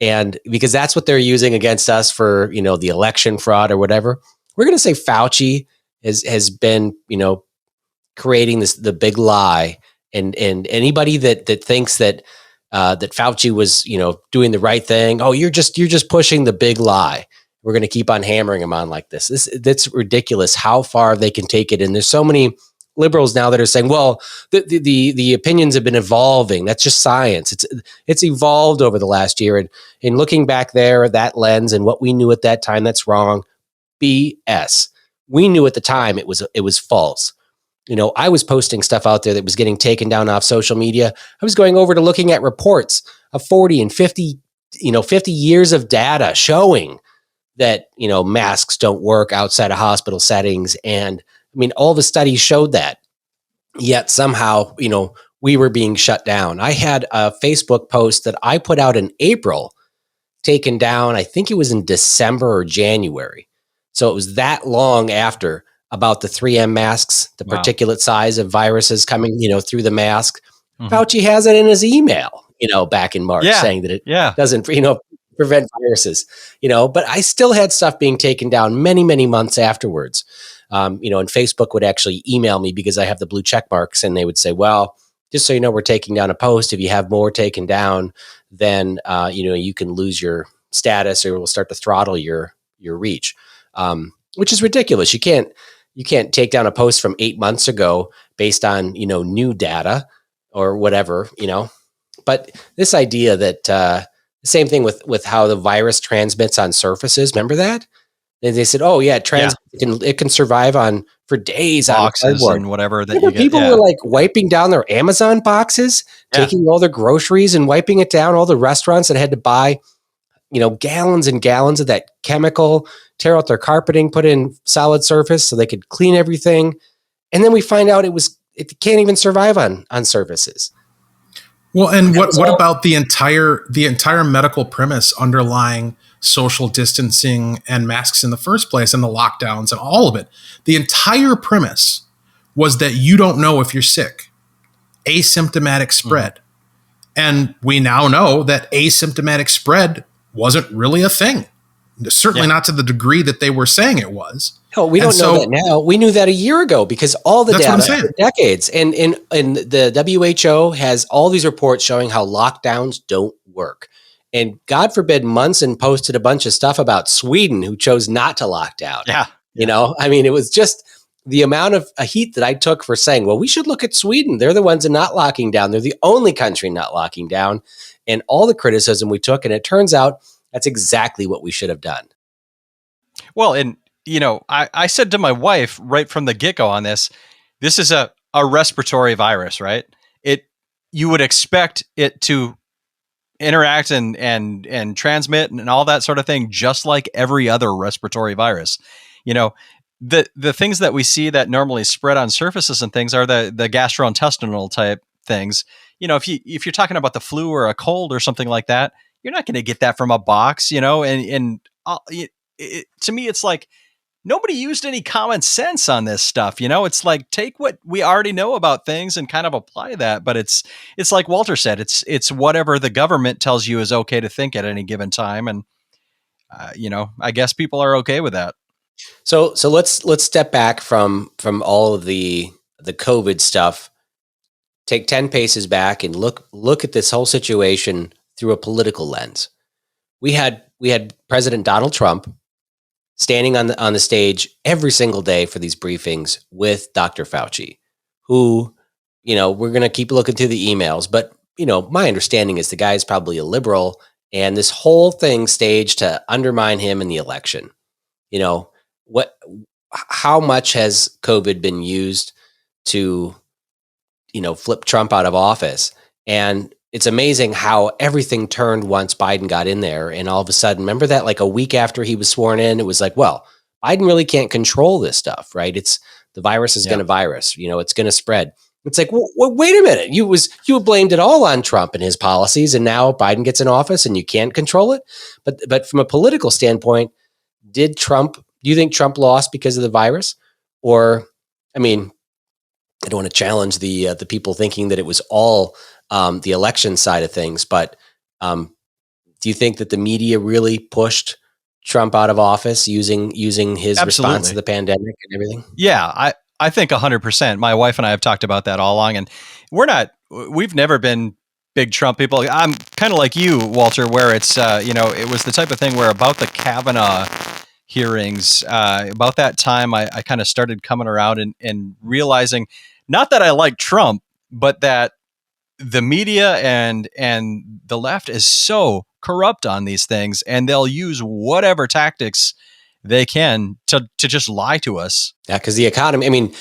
And because that's what they're using against us for, the election fraud or whatever, we're going to say Fauci has been, creating the big lie, and anybody that thinks that Fauci was, doing the right thing. Oh, you're just pushing the big lie. We're going to keep on hammering him on like this. That's ridiculous how far they can take it. And there's so many liberals now that are saying, well, the opinions have been evolving. That's just science. It's evolved over the last year. And in looking back there, that lens and what we knew at that time, that's wrong. BS. We knew at the time it was false. I was posting stuff out there that was getting taken down off social media. I was going over to looking at reports of 40 and 50 years of data showing that, masks don't work outside of hospital settings. And all the studies showed that. Yet somehow, we were being shut down. I had a Facebook post that I put out in April taken down. I think it was in December or January. So it was that long after, about the 3M masks, the particulate size of viruses coming, through the mask. Mm-hmm. Fauci has it in his email, back in March, saying that it doesn't, prevent viruses, but I still had stuff being taken down many, many months afterwards. And Facebook would actually email me because I have the blue check marks, and they would say, well, just so you know, we're taking down a post. If you have more taken down, then, you can lose your status, or we'll start to throttle your reach, which is ridiculous. You can't take down a post from 8 months ago based on, new data or whatever, but this idea that, same thing with how the virus transmits on surfaces. Remember that? And they said, "Oh yeah, it can survive for days on boxes and whatever that you get." People were like wiping down their Amazon boxes, taking all their groceries and wiping it down. All the restaurants that had to buy, gallons and gallons of that chemical, tear out their carpeting, put in solid surface so they could clean everything, and then we find out it can't even survive on surfaces. Well, and what about the entire medical premise underlying social distancing and masks in the first place, and the lockdowns and all of it? The entire premise was that you don't know if you're sick. Asymptomatic spread. Mm-hmm. And we now know that asymptomatic spread wasn't really a thing. Certainly not to the degree that they were saying it was. No, we don't know that now. We knew that a year ago because all the data for decades. And the WHO has all these reports showing how lockdowns don't work. And God forbid, Munson posted a bunch of stuff about Sweden, who chose not to lock down. Yeah. It was just the amount of heat that I took for saying, well, we should look at Sweden. They're the ones that are not locking down. They're the only country not locking down. And all the criticism we took. And it turns out that's exactly what we should have done. Well, and, I said to my wife right from the get-go on this is a respiratory virus, right? You would expect it to interact and transmit and all that sort of thing, just like every other respiratory virus. The things that we see that normally spread on surfaces and things are the gastrointestinal type things. If you're talking about the flu or a cold or something like that, you're not going to get that from a box, to me, it's like nobody used any common sense on this stuff. It's like, take what we already know about things and kind of apply that. But it's like Walter said, it's whatever the government tells you is okay to think at any given time. And, I guess people are okay with that. So let's step back from all of the COVID stuff, take 10 paces back and look at this whole situation through a political lens. we had President Donald Trump standing on the stage every single day for these briefings with Dr. Fauci, who, we're going to keep looking through the emails, but my understanding is the guy is probably a liberal, and this whole thing staged to undermine him in the election. How much has COVID been used to, flip Trump out of office? And it's amazing how everything turned once Biden got in there. And all of a sudden, remember that like a week after he was sworn in, it was like, well, Biden really can't control this stuff, right? It's the virus is going to virus, it's going to spread. It's like, well, wait a minute. You blamed it all on Trump and his policies, and now Biden gets in office and you can't control it. But from a political standpoint, do you think Trump lost because of the virus? Or, I don't want to challenge the people thinking that it was all the election side of things, but do you think that the media really pushed Trump out of office using his response to the pandemic and everything? Yeah, I think 100%. My wife and I have talked about that all along, and we've never been big Trump people. I'm kind of like you, Walter, where it's, it was the type of thing where about the Kavanaugh hearings, about that time, I kind of started coming around and realizing, not that I like Trump, but that the media and the left is so corrupt on these things, and they'll use whatever tactics they can to just lie to us. Yeah, because the economy.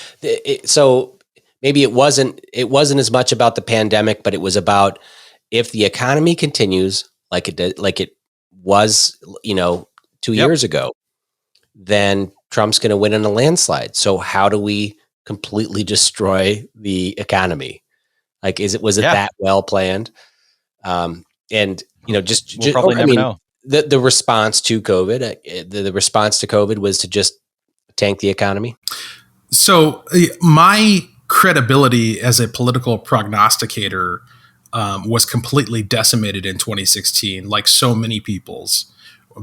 So maybe it wasn't as much about the pandemic, but it was about if the economy continues like it was, 2 years ago, then Trump's going to win in a landslide. So how do we completely destroy the economy? Like, was it that well planned? And just we'll probably never know. The response to COVID, the response to COVID was to just tank the economy. So my credibility as a political prognosticator was completely decimated in 2016, like so many people's,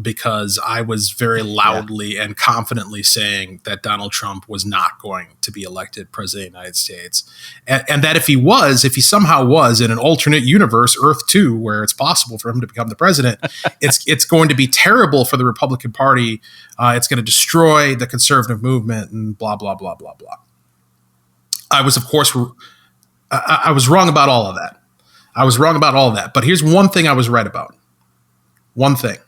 because I was very loudly and confidently saying that Donald Trump was not going to be elected president of the United States. And that if he somehow was in an alternate universe, Earth 2, where it's possible for him to become the president, it's going to be terrible for the Republican Party. It's going to destroy the conservative movement and blah, blah, blah, blah, blah. I was, of course, I was wrong about all of that. But here's one thing I was right about. One thing.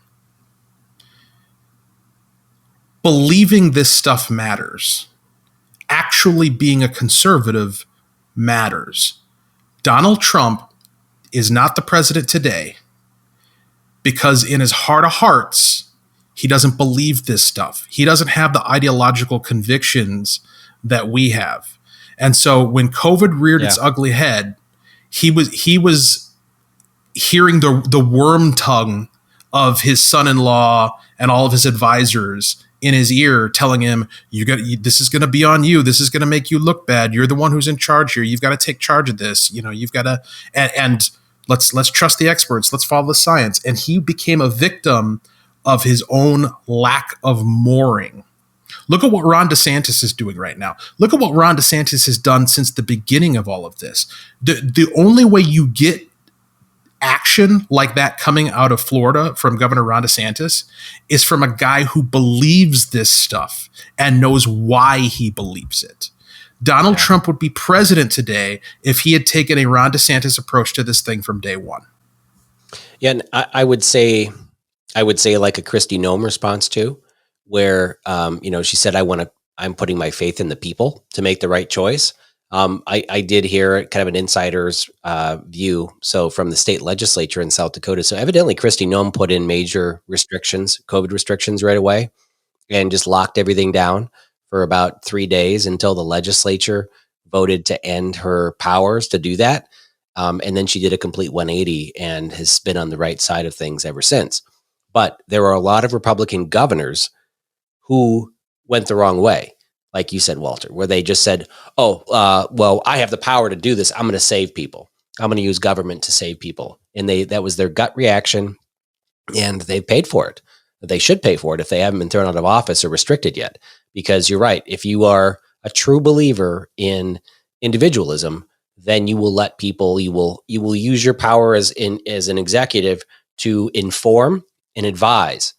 Believing this stuff matters. Actually being a conservative matters. Donald Trump is not the president today because in his heart of hearts, he doesn't believe this stuff. He doesn't have the ideological convictions that we have. And so when COVID reared its ugly head, he was hearing the worm tongue of his son-in-law and all of his advisors in his ear telling him, this is going to be on you. This is going to make you look bad. You're the one who's in charge here. You've got to take charge of this. You've got to, and let's trust the experts. Let's follow the science. And he became a victim of his own lack of mooring. Look at what Ron DeSantis is doing right now. Look at what Ron DeSantis has done since the beginning of all of this. The only way you get action like that coming out of Florida from Governor Ron DeSantis is from a guy who believes this stuff and knows why he believes it. Donald Trump would be president today if he had taken a Ron DeSantis approach to this thing from day one. Yeah, and I would say like a Kristi Noem response too, where she said, I'm putting my faith in the people to make the right choice. I did hear kind of an insider's view. So from the state legislature in South Dakota. So evidently Kristi Noem put in major COVID restrictions right away and just locked everything down for about 3 days until the legislature voted to end her powers to do that. And then she did a complete 180 and has been on the right side of things ever since. But there are a lot of Republican governors who went the wrong way. Like you said, Walter, where they just said, well, I have the power to do this. I'm going to save people. I'm going to use government to save people. And that was their gut reaction, and they paid for it. They should pay for it if they haven't been thrown out of office or restricted yet. Because you're right. If you are a true believer in individualism, then you will let people, you will use your power as an executive to inform and advise,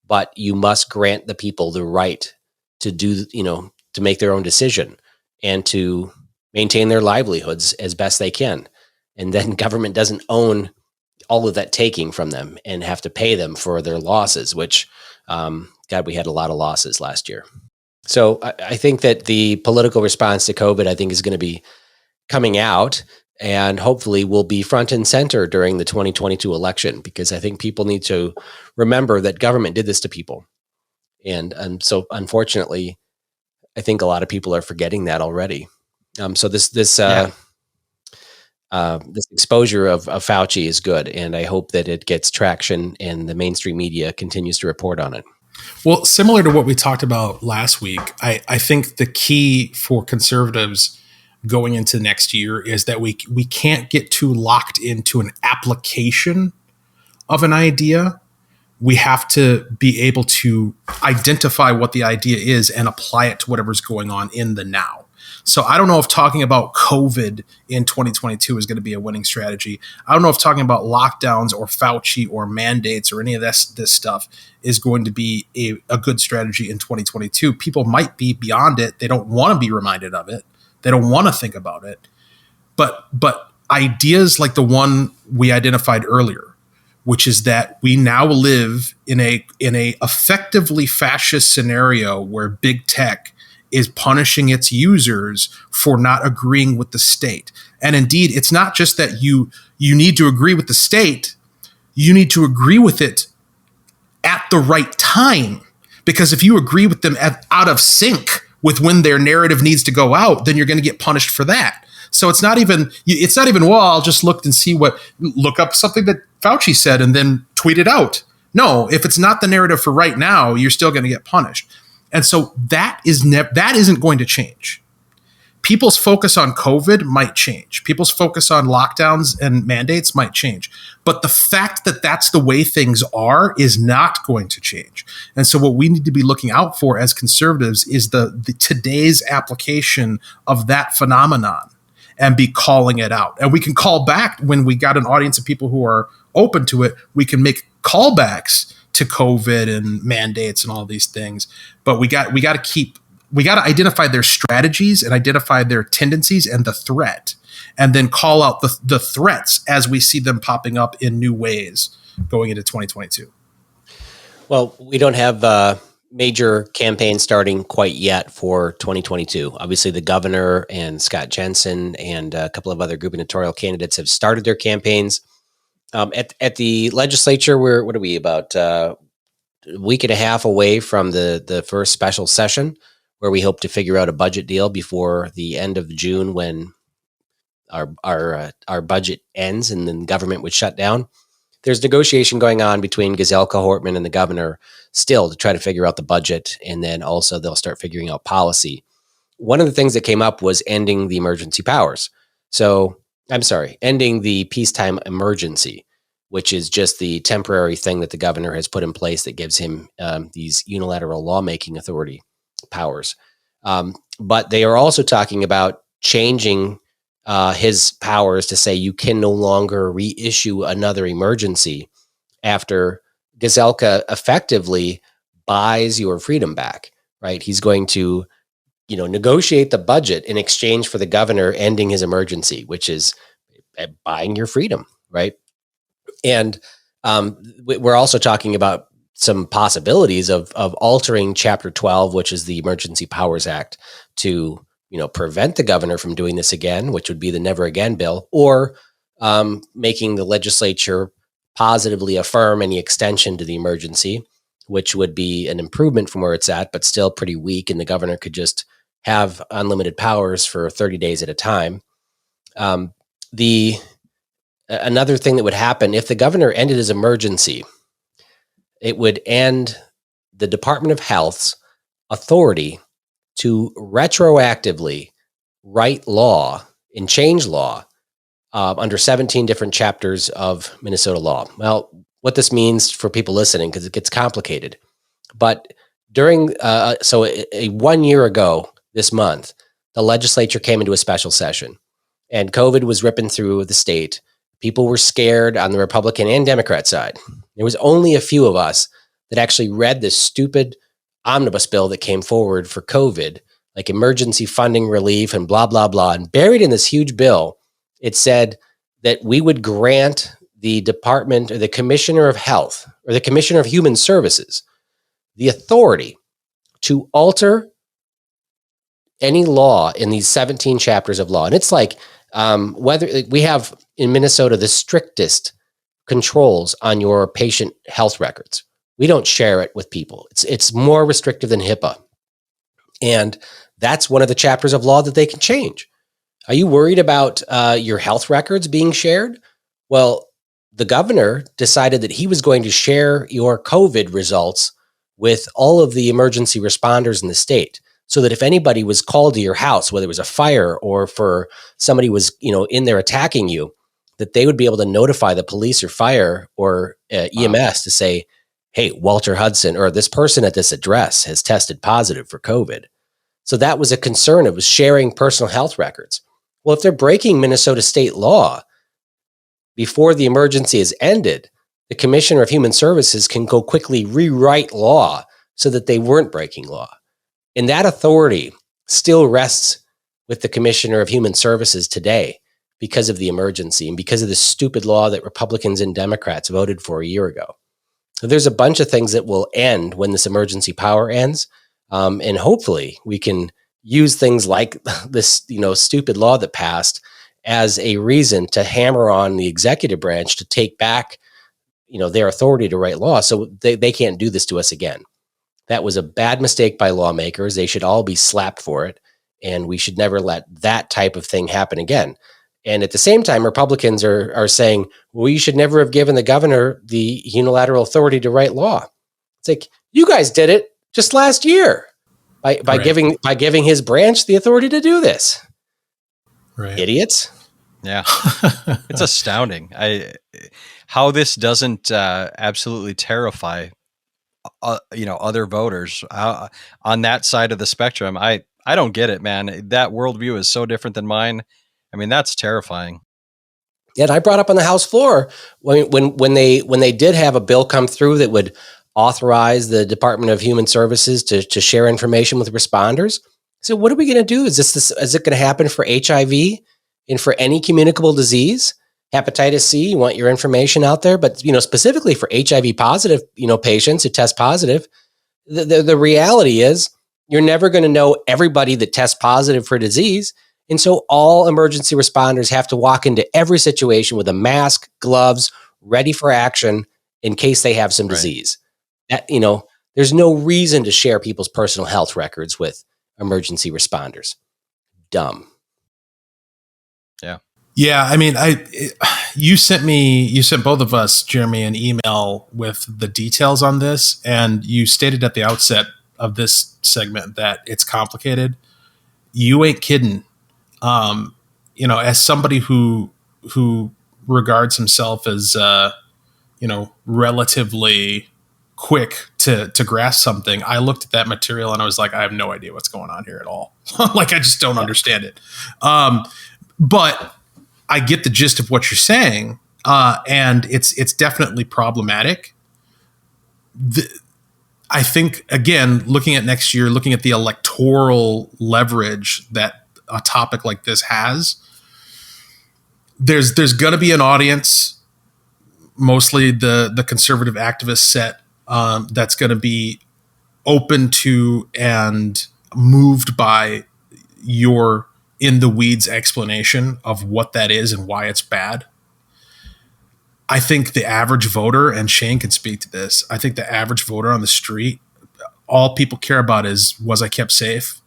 but you must grant the people the right to do, to make their own decision and to maintain their livelihoods as best they can. And then government doesn't own all of that taking from them and have to pay them for their losses, which, God, we had a lot of losses last year. So I think that the political response to COVID, I think, is going to be coming out and hopefully will be front and center during the 2022 election, because I think people need to remember that government did this to people. And so unfortunately, I think a lot of people are forgetting that already. So this exposure of Fauci is good, and I hope that it gets traction and the mainstream media continues to report on it. Well, similar to what we talked about last week, I think the key for conservatives going into next year is that we can't get too locked into an application of an idea. We have to be able to identify what the idea is and apply it to whatever's going on in the now. So I don't know if talking about COVID in 2022 is going to be a winning strategy. I don't know if talking about lockdowns or Fauci or mandates or any of this stuff is going to be a good strategy in 2022. People might be beyond it. They don't want to be reminded of it. They don't want to think about it. But ideas like the one we identified earlier, which is that we now live in a effectively fascist scenario where big tech is punishing its users for not agreeing with the state. And indeed, it's not just that you need to agree with the state, you need to agree with it at the right time. Because if you agree with them out of sync with when their narrative needs to go out, then you're going to get punished for that. So it's not even, well, I'll just look up something that Fauci said and then tweet it out. No, if it's not the narrative for right now, you're still going to get punished. And so that isn't going to change. People's focus on COVID might change. People's focus on lockdowns and mandates might change. But the fact that that's the way things are is not going to change. And so what we need to be looking out for as conservatives is the today's application of that phenomenon and be calling it out. And we can call back when we got an audience of people who are open to it. We can make callbacks to COVID and mandates and all these things. But we got to identify their strategies and identify their tendencies and the threat, and then call out the threats as we see them popping up in new ways going into 2022. Well, we don't have major campaigns starting quite yet for 2022. Obviously, the governor and Scott Jensen and a couple of other gubernatorial candidates have started their campaigns. At the legislature, what are we, about a week and a half away from the first special session, where we hope to figure out a budget deal before the end of June, when our budget ends and then government would shut down. There's negotiation going on between Gazelka, Hortman, and the governor still to try to figure out the budget, and then also they'll start figuring out policy. One of the things that came up was ending the emergency powers. Ending the peacetime emergency, which is just the temporary thing that the governor has put in place that gives him these unilateral lawmaking authority powers. But they are also talking about changing his powers to say you can no longer reissue another emergency after Gazelka effectively buys your freedom back, right? He's going to negotiate the budget in exchange for the governor ending his emergency, which is buying your freedom, right? And we're also talking about some possibilities of altering Chapter 12, which is the Emergency Powers Act, to prevent the governor from doing this again, which would be the Never Again bill, or making the legislature positively affirm any extension to the emergency, which would be an improvement from where it's at, but still pretty weak, and the governor could just have unlimited powers for 30 days at a time. Another thing that would happen if the governor ended his emergency, it would end the Department of Health's authority to retroactively write law and change law under 17 different chapters of Minnesota law. Well, what this means for people listening, because it gets complicated, but during 1 year ago this month, the legislature came into a special session, and COVID was ripping through the state. People were scared on the Republican and Democrat side. There was only a few of us that actually read this stupid omnibus bill that came forward for COVID, like emergency funding relief and blah, blah, blah. And buried in this huge bill, it said that we would grant the department or the commissioner of health or the commissioner of human services the authority to alter any law in these 17 chapters of law. And it's like whether we have in Minnesota the strictest controls on your patient health records. We don't share it with people. It's more restrictive than HIPAA. And that's one of the chapters of law that they can change. Are you worried about your health records being shared? Well, the governor decided that he was going to share your COVID results with all of the emergency responders in the state, so that if anybody was called to your house, whether it was a fire or for somebody was in there attacking you, that they would be able to notify the police or fire or EMS to say, hey, Walter Hudson or this person at this address has tested positive for COVID. So that was a concern. It was sharing personal health records. Well, if they're breaking Minnesota state law before the emergency is ended, the Commissioner of Human Services can go quickly rewrite law so that they weren't breaking law. And that authority still rests with the Commissioner of Human Services today because of the emergency and because of the stupid law that Republicans and Democrats voted for a year ago. So there's a bunch of things that will end when this emergency power ends. And hopefully we can use things like this, stupid law that passed as a reason to hammer on the executive branch to take back, their authority to write law. So they can't do this to us again. That was a bad mistake by lawmakers. They should all be slapped for it. And we should never let that type of thing happen again. And at the same time, Republicans are saying, well, you should never have given the governor the unilateral authority to write law. It's like, you guys did it just last year by giving his branch the authority to do this. Right. Idiots. Yeah. It's astounding. How this doesn't absolutely terrify other voters on that side of the spectrum. I don't get it, man. That worldview is so different than mine. I mean, that's terrifying. Yeah, and I brought up on the House floor when they did have a bill come through that would authorize the Department of Human Services to share information with responders. So what are we going to do? Is it going to happen for HIV and for any communicable disease? Hepatitis C, you want your information out there, but specifically for HIV positive, patients who test positive, the reality is you're never going to know everybody that tests positive for disease. And so all emergency responders have to walk into every situation with a mask, gloves, ready for action in case they have some disease. That, there's no reason to share people's personal health records with emergency responders. Dumb. Yeah. Yeah, I mean, you sent both of us, Jeremy, an email with the details on this, and you stated at the outset of this segment that it's complicated. You ain't kidding. As somebody who regards himself as relatively quick to grasp something, I looked at that material and I was like, I have no idea what's going on here at all. I just don't understand it. But I get the gist of what you're saying, and it's definitely problematic. I think, again, looking at next year, looking at the electoral leverage that a topic like this has, there's going to be an audience, mostly the conservative activist set, that's going to be open to and moved by your in the weeds explanation of what that is and why it's bad. I think the average voter, and Shane can speak to this, I think the average voter on the street, all people care about is, was I kept safe?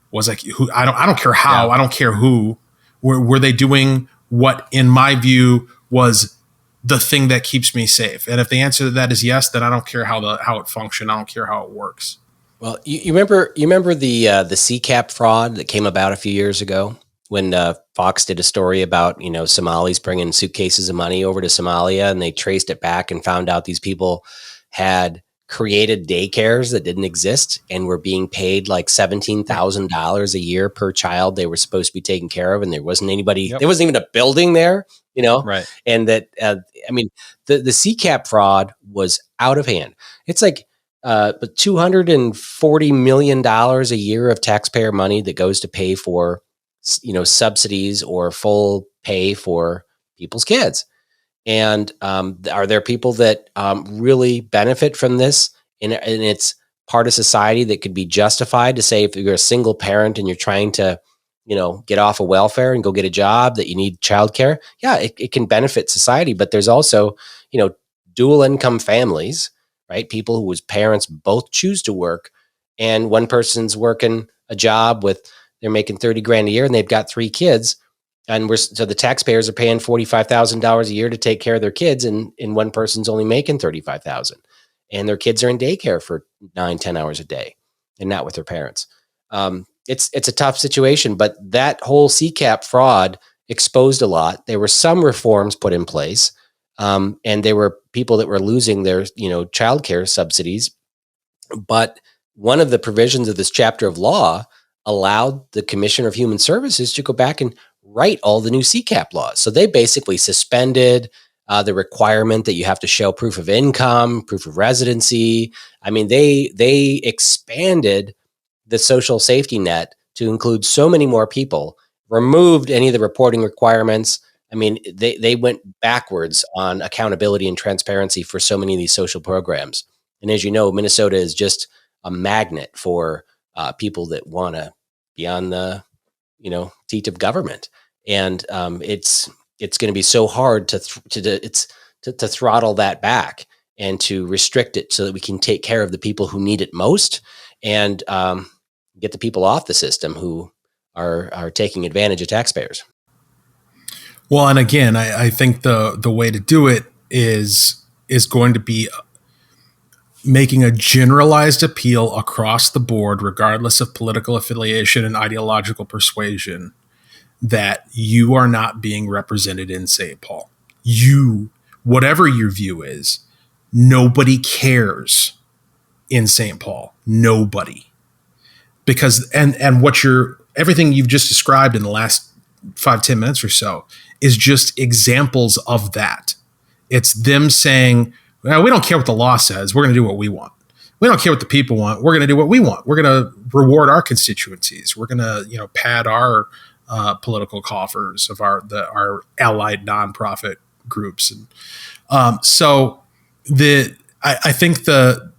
Was I who? I don't care how. Yeah. I don't care who. Were they doing what, in my view, was the thing that keeps me safe? And if the answer to that is yes, then I don't care how it functions. I don't care how it works. Well, you remember the CCAP fraud that came about a few years ago when Fox did a story about Somalis bringing suitcases of money over to Somalia, and they traced it back and found out these people had created daycares that didn't exist and were being paid like $17,000 a year per child they were supposed to be taking care of, and there wasn't anybody. Yep. There wasn't even a building there. Right. And that, I mean, the CCAP fraud was out of hand. It's like $240 million a year of taxpayer money that goes to pay for, subsidies or full pay for people's kids. And are there people that really benefit from this? And it's part of society that could be justified to say, if you're a single parent and you're trying to, get off of welfare and go get a job, that you need childcare. Yeah, it can benefit society. But there's also, dual income families, right? People whose parents both choose to work, and one person's working a job they're making 30 grand a year and they've got 3 kids. And so the taxpayers are paying $45,000 a year to take care of their kids, and one person's only making $35,000, and their kids are in daycare for 9-10 hours a day, and not with their parents. It's a tough situation, but that whole CCAP fraud exposed a lot. There were some reforms put in place, and there were people that were losing their childcare subsidies. But one of the provisions of this chapter of law allowed the Commissioner of Human Services to go back and write all the new CCAP laws. So they basically suspended the requirement that you have to show proof of income, proof of residency. I mean, they expanded the social safety net to include so many more people, removed any of the reporting requirements. I mean, they went backwards on accountability and transparency for so many of these social programs. And as you know, Minnesota is just a magnet for people that want to be on the teat of government, and it's going to be so hard to throttle that back and to restrict it so that we can take care of the people who need it most, and get the people off the system who are taking advantage of taxpayers. Well, and again, I think the way to do it is going to be making a generalized appeal across the board, regardless of political affiliation and ideological persuasion, that you are not being represented in St. Paul. Whatever your view is, nobody cares in St. Paul. Nobody. Because, and everything you've just described in the last 5-10 minutes or so is just examples of that. It's them saying, well, we don't care what the law says. We're going to do what we want. We don't care what the people want. We're going to do what we want. We're going to reward our constituencies. We're going to, pad our political coffers of our allied nonprofit groups. And so I think the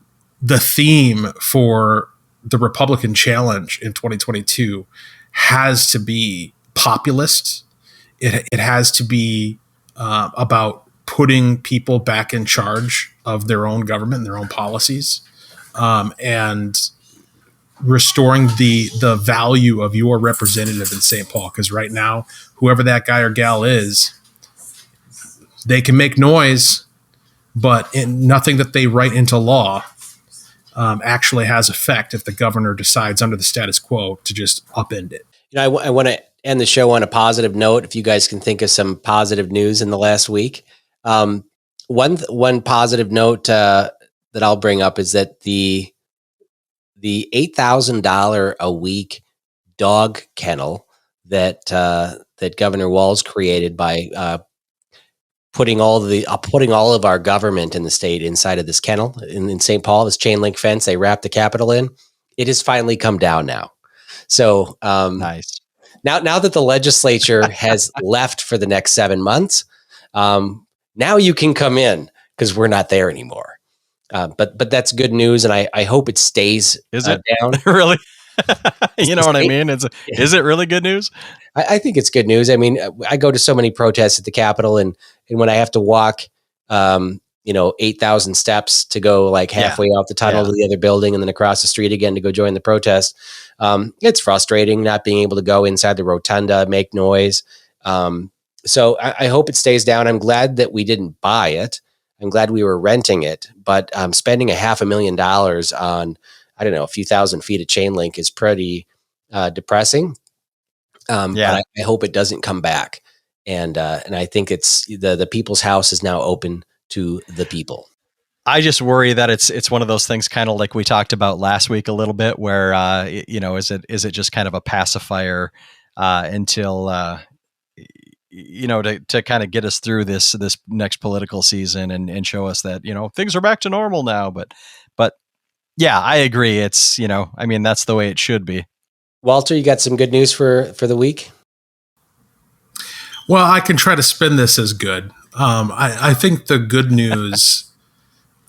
theme for the Republican challenge in 2022 has to be populist. It has to be about putting people back in charge of their own government and their own policies, and restoring the value of your representative in St. Paul. Because right now, whoever that guy or gal is, they can make noise, but nothing that they write into law actually has effect if the governor decides under the status quo to just upend it. I want to end the show on a positive note. If you guys can think of some positive news in the last week. One positive note that I'll bring up is that the $8,000 a week dog kennel that Governor Walz created by putting all of our government in the state inside of this kennel in St. Paul, this chain link fence they wrapped the Capitol in, it has finally come down now. So nice. Now that the legislature has left for the next 7 months, now you can come in because we're not there anymore. But that's good news, and I hope it stays down. Really? You know what I mean? Is it really good news? I think it's good news. I mean, I go to so many protests at the Capitol, and when I have to walk, 8,000 steps to go like halfway out the tunnel to the other building and then across the street again to go join the protest, it's frustrating not being able to go inside the rotunda, make noise. So I hope it stays down. I'm glad that we didn't buy it. I'm glad we were renting it, but spending $500,000 on, I don't know, a few thousand feet of chain link is pretty depressing. But I hope it doesn't come back. And I think it's the people's house is now open to the people. I just worry that it's one of those things, kind of like we talked about last week a little bit, where is it just kind of a pacifier until to kind of get us through this next political season and show us that, things are back to normal now. But yeah, I agree. It's, that's the way it should be. Walter, you got some good news for the week? Well, I can try to spin this as good. I think the good news,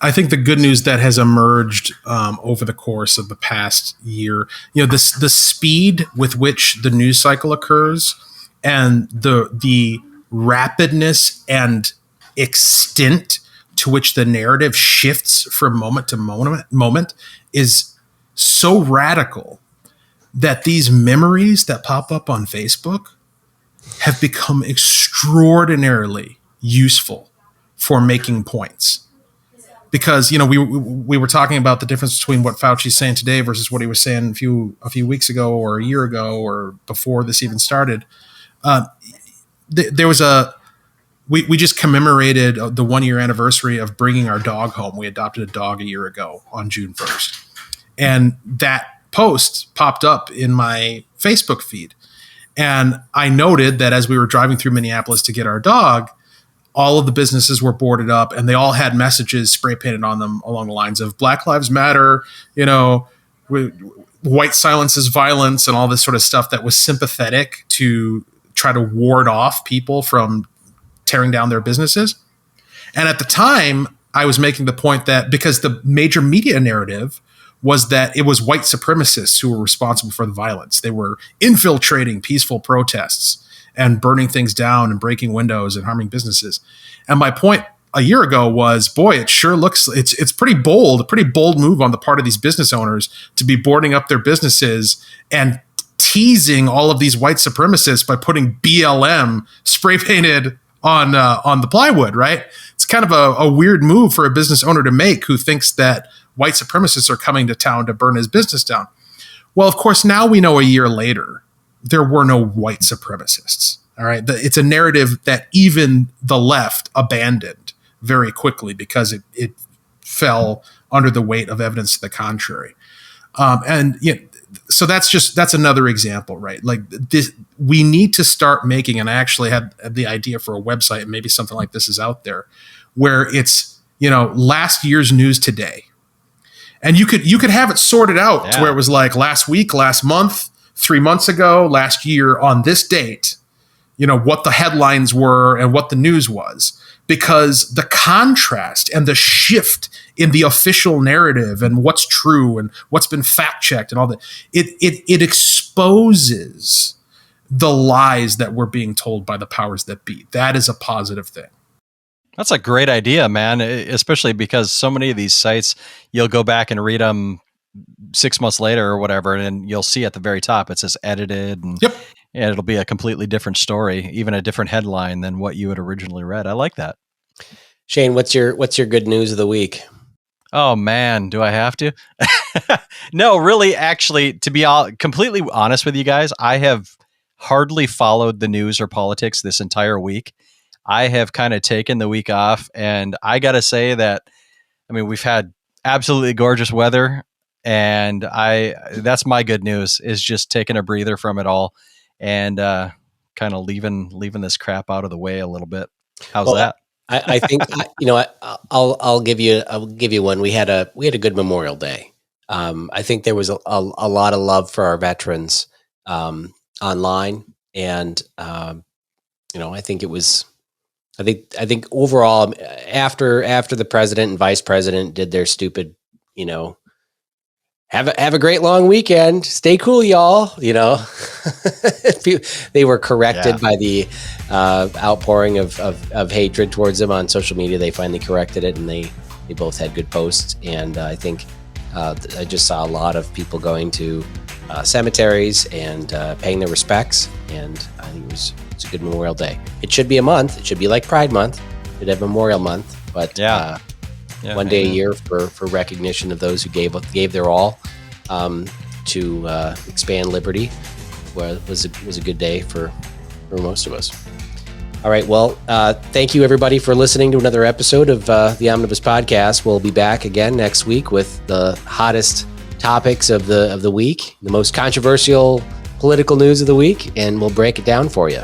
that has emerged over the course of the past year, the speed with which the news cycle occurs and the rapidness and extent to which the narrative shifts from moment to moment is so radical that these memories that pop up on Facebook have become extraordinarily useful for making points. Because, we were talking about the difference between what Fauci's saying today versus what he was saying a few weeks ago or a year ago or before this even started. There was we just commemorated the 1 year anniversary of bringing our dog home. We adopted a dog a year ago on June 1st. And that post popped up in my Facebook feed. And I noted that as we were driving through Minneapolis to get our dog, all of the businesses were boarded up and they all had messages spray painted on them along the lines of Black Lives Matter, white silences violence, and all this sort of stuff that was sympathetic to try to ward off people from tearing down their businesses. And at the time, I was making the point that because the major media narrative was that it was white supremacists who were responsible for the violence. They were infiltrating peaceful protests and burning things down and breaking windows and harming businesses. And my point a year ago was, boy, it sure looks, it's pretty bold, a pretty bold move on the part of these business owners to be boarding up their businesses and teasing all of these white supremacists by putting BLM spray painted on the plywood, right? It's kind of a weird move for a business owner to make who thinks that white supremacists are coming to town to burn his business down. Well, of course, now we know a year later, there were no white supremacists. All right. It's a narrative that even the left abandoned very quickly because it fell under the weight of evidence to the contrary. So that's another example, right? Like this, we need to start making, and I actually had the idea for a website, and maybe something like this is out there, where it's, last year's news today. And you could have it sorted out to where it was like last week, last month, 3 months ago, last year on this date, what the headlines were and what the news was, because the contrast and the shift in the official narrative and what's true and what's been fact checked and all that, it exposes the lies that were being told by the powers that be. That is a positive thing. That's a great idea, man, especially because so many of these sites, you'll go back and read them 6 months later or whatever, and you'll see at the very top, it says edited, and it'll be a completely different story, even a different headline than what you had originally read. I like that. Shane, what's your good news of the week? Oh man, do I have to? No, really, actually, to be completely honest with you guys, I have hardly followed the news or politics this entire week. I have kind of taken the week off, and I got to say that, we've had absolutely gorgeous weather, and that's my good news, is just taking a breather from it all and kind of leaving this crap out of the way a little bit. How's that? I think I'll give you one. We had a good Memorial Day. I think there was a lot of love for our veterans online, and I think it was. I think overall, after the president and vice president did their stupid, have a great long weekend, stay cool, y'all. They were corrected by the outpouring of hatred towards them on social media. They finally corrected it, and they both had good posts. And I think I just saw a lot of people going to cemeteries and paying their respects. And I think it's a good Memorial Day. It should be a month. It should be like Pride Month. It should have Memorial Month, but one day a year for recognition of those who gave their all to expand liberty. Was a good day for most of us. All right. Well, thank you everybody for listening to another episode of the Omnibus Podcast. We'll be back again next week with the hottest topics of the week, the most controversial political news of the week, and we'll break it down for you.